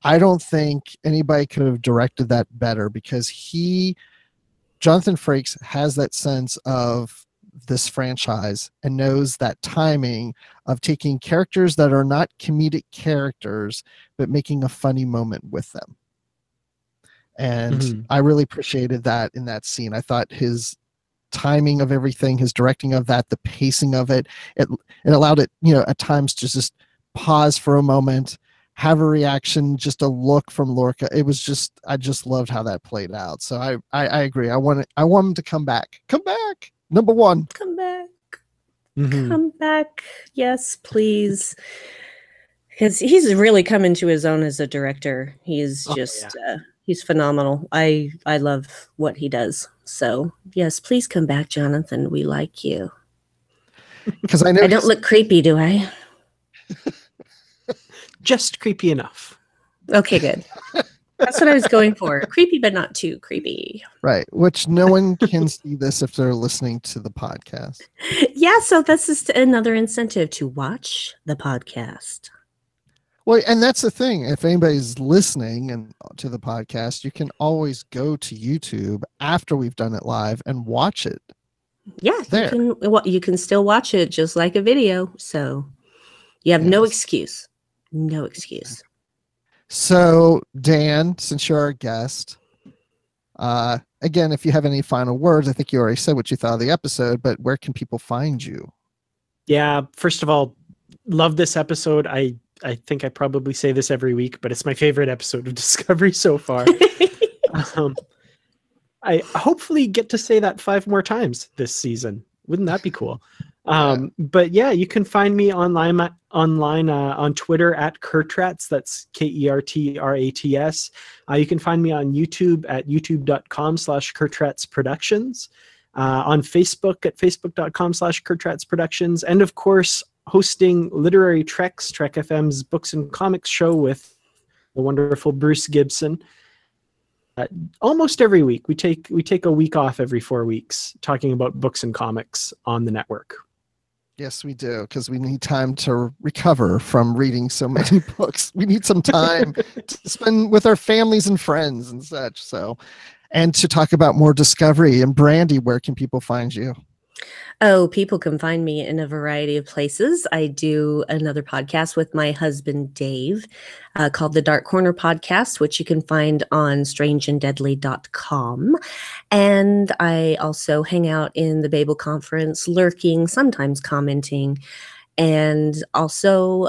I don't think anybody could have directed that better because Jonathan Frakes has that sense of this franchise and knows that timing of taking characters that are not comedic characters, but making a funny moment with them. And I really appreciated that in that scene. I thought his timing of everything, his directing of that, the pacing of it allowed it, at times to just pause for a moment, have a reaction, just a look from Lorca. It was I just loved how that played out. So I agree. I want him to come back. Come back. Number 1. Come back. Come back. Yes, please. Because he's really come into his own as a director. He's he's phenomenal. I love what he does. So yes, please come back, Jonathan. We like you. Because I know I don't look creepy, do I? Just creepy enough. Okay, good. That's what I was going for. Creepy, but not too creepy. Right. Which no one can see this if they're listening to the podcast. Yeah. So this is another incentive to watch the podcast. Well, and that's the thing. If anybody's listening to the podcast, you can always go to YouTube after we've done it live and watch it. Yeah, you can still watch it just like a video. So you have no excuse. No excuse. So, Dan, since you're our guest, again, if you have any final words, I think you already said what you thought of the episode, but where can people find you? Yeah, first of all, love this episode. I think I probably say this every week, but it's my favorite episode of Discovery so far. I hopefully get to say that 5 more times this season. Wouldn't that be cool? But yeah, you can find me online on Twitter at Kurtrats. That's KERTRATS. You can find me on YouTube at youtube.com/KurtratsProductions. On Facebook at facebook.com/KurtratsProductions. And of course, hosting Literary Treks, Trek FM's books and comics show with the wonderful Bruce Gibson. Almost every week. We take a week off every 4 weeks talking about books and comics on the network. Yes, we do, because we need time to recover from reading so many books. We need some time to spend with our families and friends and such. So, and to talk about more Discovery. And Brandi, where can people find you? Oh, people can find me in a variety of places. I do another podcast with my husband, Dave, called the Dark Corner Podcast, which you can find on strangeanddeadly.com. And I also hang out in the Babel Conference, lurking, sometimes commenting. And also,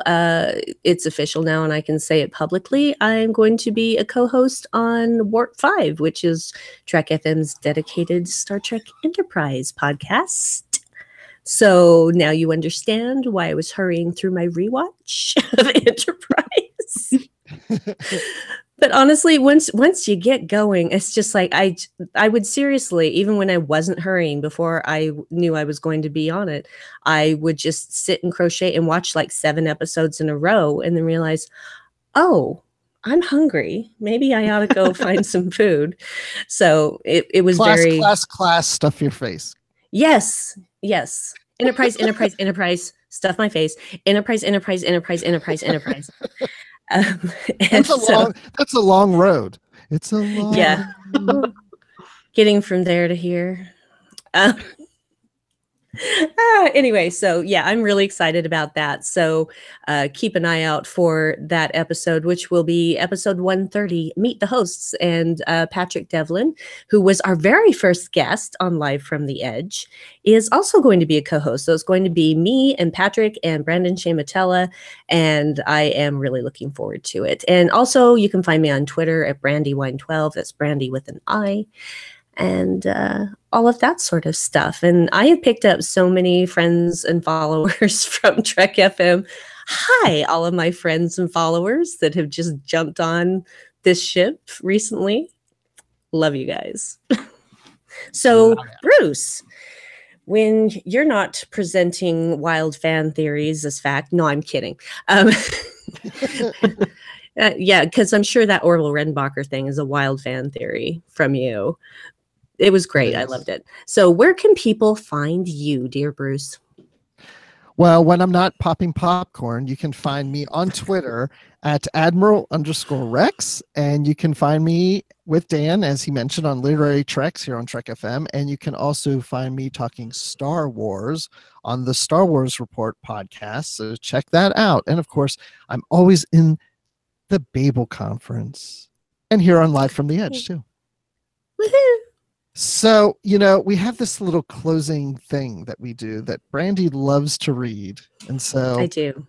it's official now, and I can say it publicly. I'm going to be a co-host on Warp 5, which is Trek FM's dedicated Star Trek Enterprise podcast. So now you understand why I was hurrying through my rewatch of Enterprise. But honestly, once you get going, it's just like I would seriously, even when I wasn't hurrying before I knew I was going to be on it, I would just sit and crochet and watch like 7 episodes in a row and then realize, oh, I'm hungry. Maybe I ought to go find some food. So it was class, stuff your face. Yes. Enterprise, stuff my face. Enterprise. That's a long road. It's a long Getting from there to here. Anyway, so yeah, I'm really excited about that. So keep an eye out for that episode, which will be episode 130, Meet the Hosts. And Patrick Devlin, who was our very first guest on Live from the Edge, is also going to be a co-host. So it's going to be me and Patrick and Brandon Shamatella, and I am really looking forward to it. And also, you can find me on Twitter at BrandyWine12. That's Brandy with an I. And all of that sort of stuff. And I have picked up so many friends and followers from Trek FM. hi, all of my friends and followers that have just jumped on this ship recently. Love you guys. So, Bruce, when you're not presenting wild fan theories as fact, no, I'm kidding. Yeah, because I'm sure that Orville Redenbacher thing is a wild fan theory from you. It was great. I loved it. So where can people find you, dear Bruce? Well, when I'm not popping popcorn, you can find me on Twitter at Admiral_Rex. And you can find me with Dan, as he mentioned, on Literary Treks here on Trek FM. And you can also find me talking Star Wars on the Star Wars Report podcast. So check that out. And of course, I'm always in the Babel Conference and here on Live from the Edge too. Woohoo! So, we have this little closing thing that we do that Brandi loves to read. And so I do.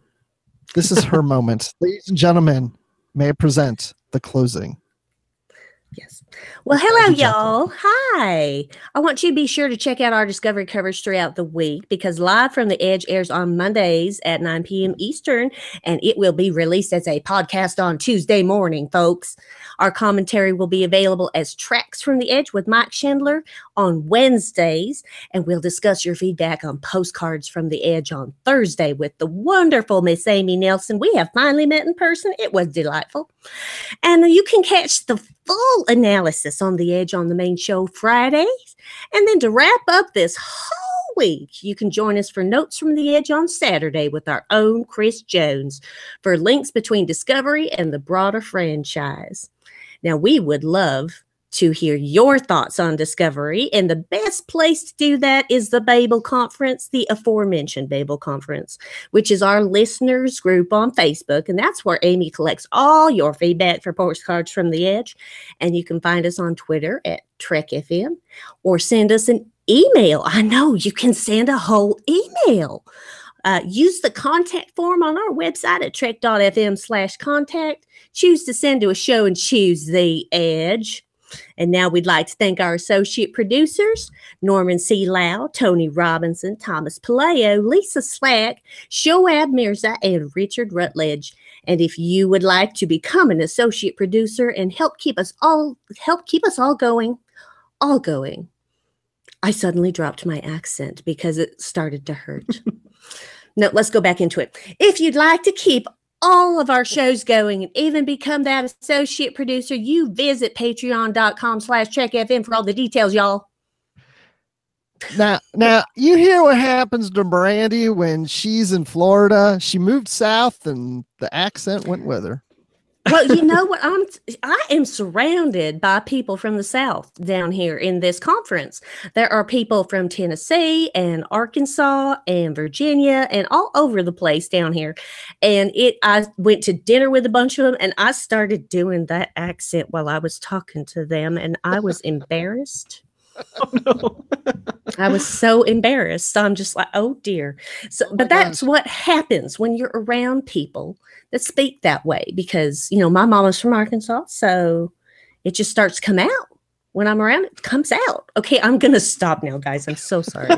This is her moment. Ladies and gentlemen, may I present the closing? Yes. Well, hello, y'all. Hi. I want you to be sure to check out our Discovery coverage throughout the week because Live from the Edge airs on Mondays at 9 p.m. Eastern, and it will be released as a podcast on Tuesday morning, folks. Our commentary will be available as Tracks from the Edge with Mike Schindler on Wednesdays, and we'll discuss your feedback on Postcards from the Edge on Thursday with the wonderful Miss Amy Nelson. We have finally met in person. It was delightful. And you can catch the full analysis on the Edge on the main show Fridays. And then to wrap up this whole week, you can join us for Notes from the Edge on Saturday with our own Chris Jones for links between Discovery and the broader franchise. Now, we would love to hear your thoughts on Discovery, and the best place to do that is the Babel Conference, the aforementioned Babel Conference, which is our listeners group on Facebook, and that's where Amy collects all your feedback for Postcards from the Edge. And you can find us on Twitter at Trek FM or send us an email. I know you can send a whole email. Use the contact form on our website at trek.fm/contact. Choose to send to a show and choose the Edge. And now we'd like to thank our associate producers, Norman C. Lau, Tony Robinson, Thomas Palayo, Lisa Slack, Shoab Mirza, and Richard Rutledge. And if you would like to become an associate producer and help keep us all going, I suddenly dropped my accent because it started to hurt. No, let's go back into it. If you'd like to keep all of our shows going and even become that associate producer, you visit patreon.com/TrekFM for all the details, y'all. Now, you hear what happens to Brandi when she's in Florida. She moved south and the accent went with her. Well, you know what? I am surrounded by people from the South down here in this conference. There are people from Tennessee and Arkansas and Virginia and all over the place down here. And I went to dinner with a bunch of them, and I started doing that accent while I was talking to them, and I was embarrassed. Oh, no. I was so embarrassed. I'm just like, oh dear. So, but that's what happens when you're around people that speak that way, because, my mama's from Arkansas. So it just starts to come out when I'm around. It comes out. Okay. I'm going to stop now, guys. I'm so sorry.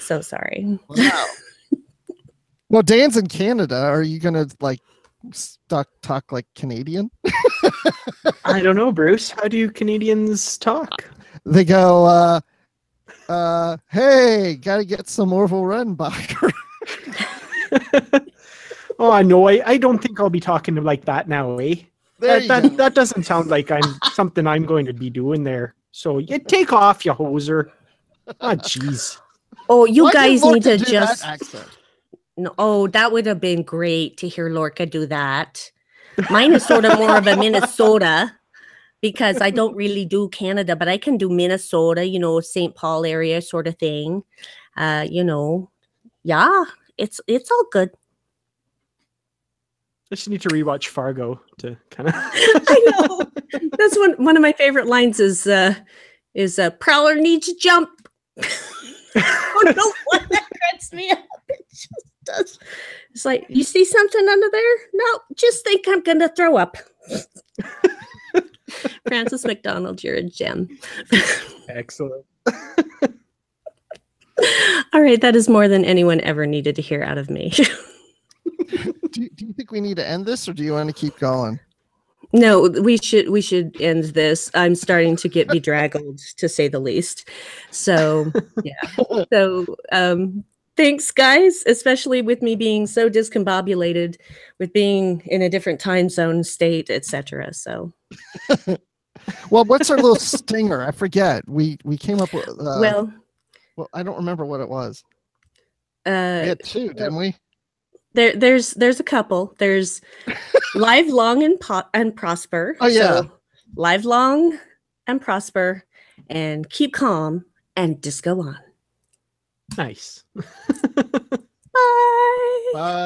So sorry. Wow. Well, Dan's in Canada. Are you going to talk like Canadian? I don't know, Bruce. How do Canadians talk? They go, hey, got to get some Orville Redenbacher. Oh, I know. I don't think I'll be talking like that now, eh? That doesn't sound like something I'm going to be doing there. So you take off, you hoser. Oh, jeez. Oh, you guys need to just... just... That accent. No, oh, that would have been great to hear Lorca do that. Mine is sort of more of a Minnesota, because I don't really do Canada, but I can do Minnesota, St. Paul area sort of thing. Yeah, it's all good. I just need to rewatch Fargo to kind of. I know. That's one of my favorite lines is Prowler needs to jump. I don't know what that cracks me up. It just does. It's like, you see something under there? No, just think I'm gonna throw up. Francis McDonald, you're a gem. Excellent. All right, that is more than anyone ever needed to hear out of me. Do you think we need to end this, or do you want to keep going? No, we should end this. I'm starting to get bedraggled, to say the least. So yeah. So thanks, guys, especially with me being so discombobulated with being in a different time zone, state, etc. So Well, what's our little stinger? I forget. We came up with well, I don't remember what it was. We uh had two, didn't we? there's a couple. There's live long and prosper. Oh, yeah. So live long and prosper and keep calm and disco on. Nice. Bye. Bye.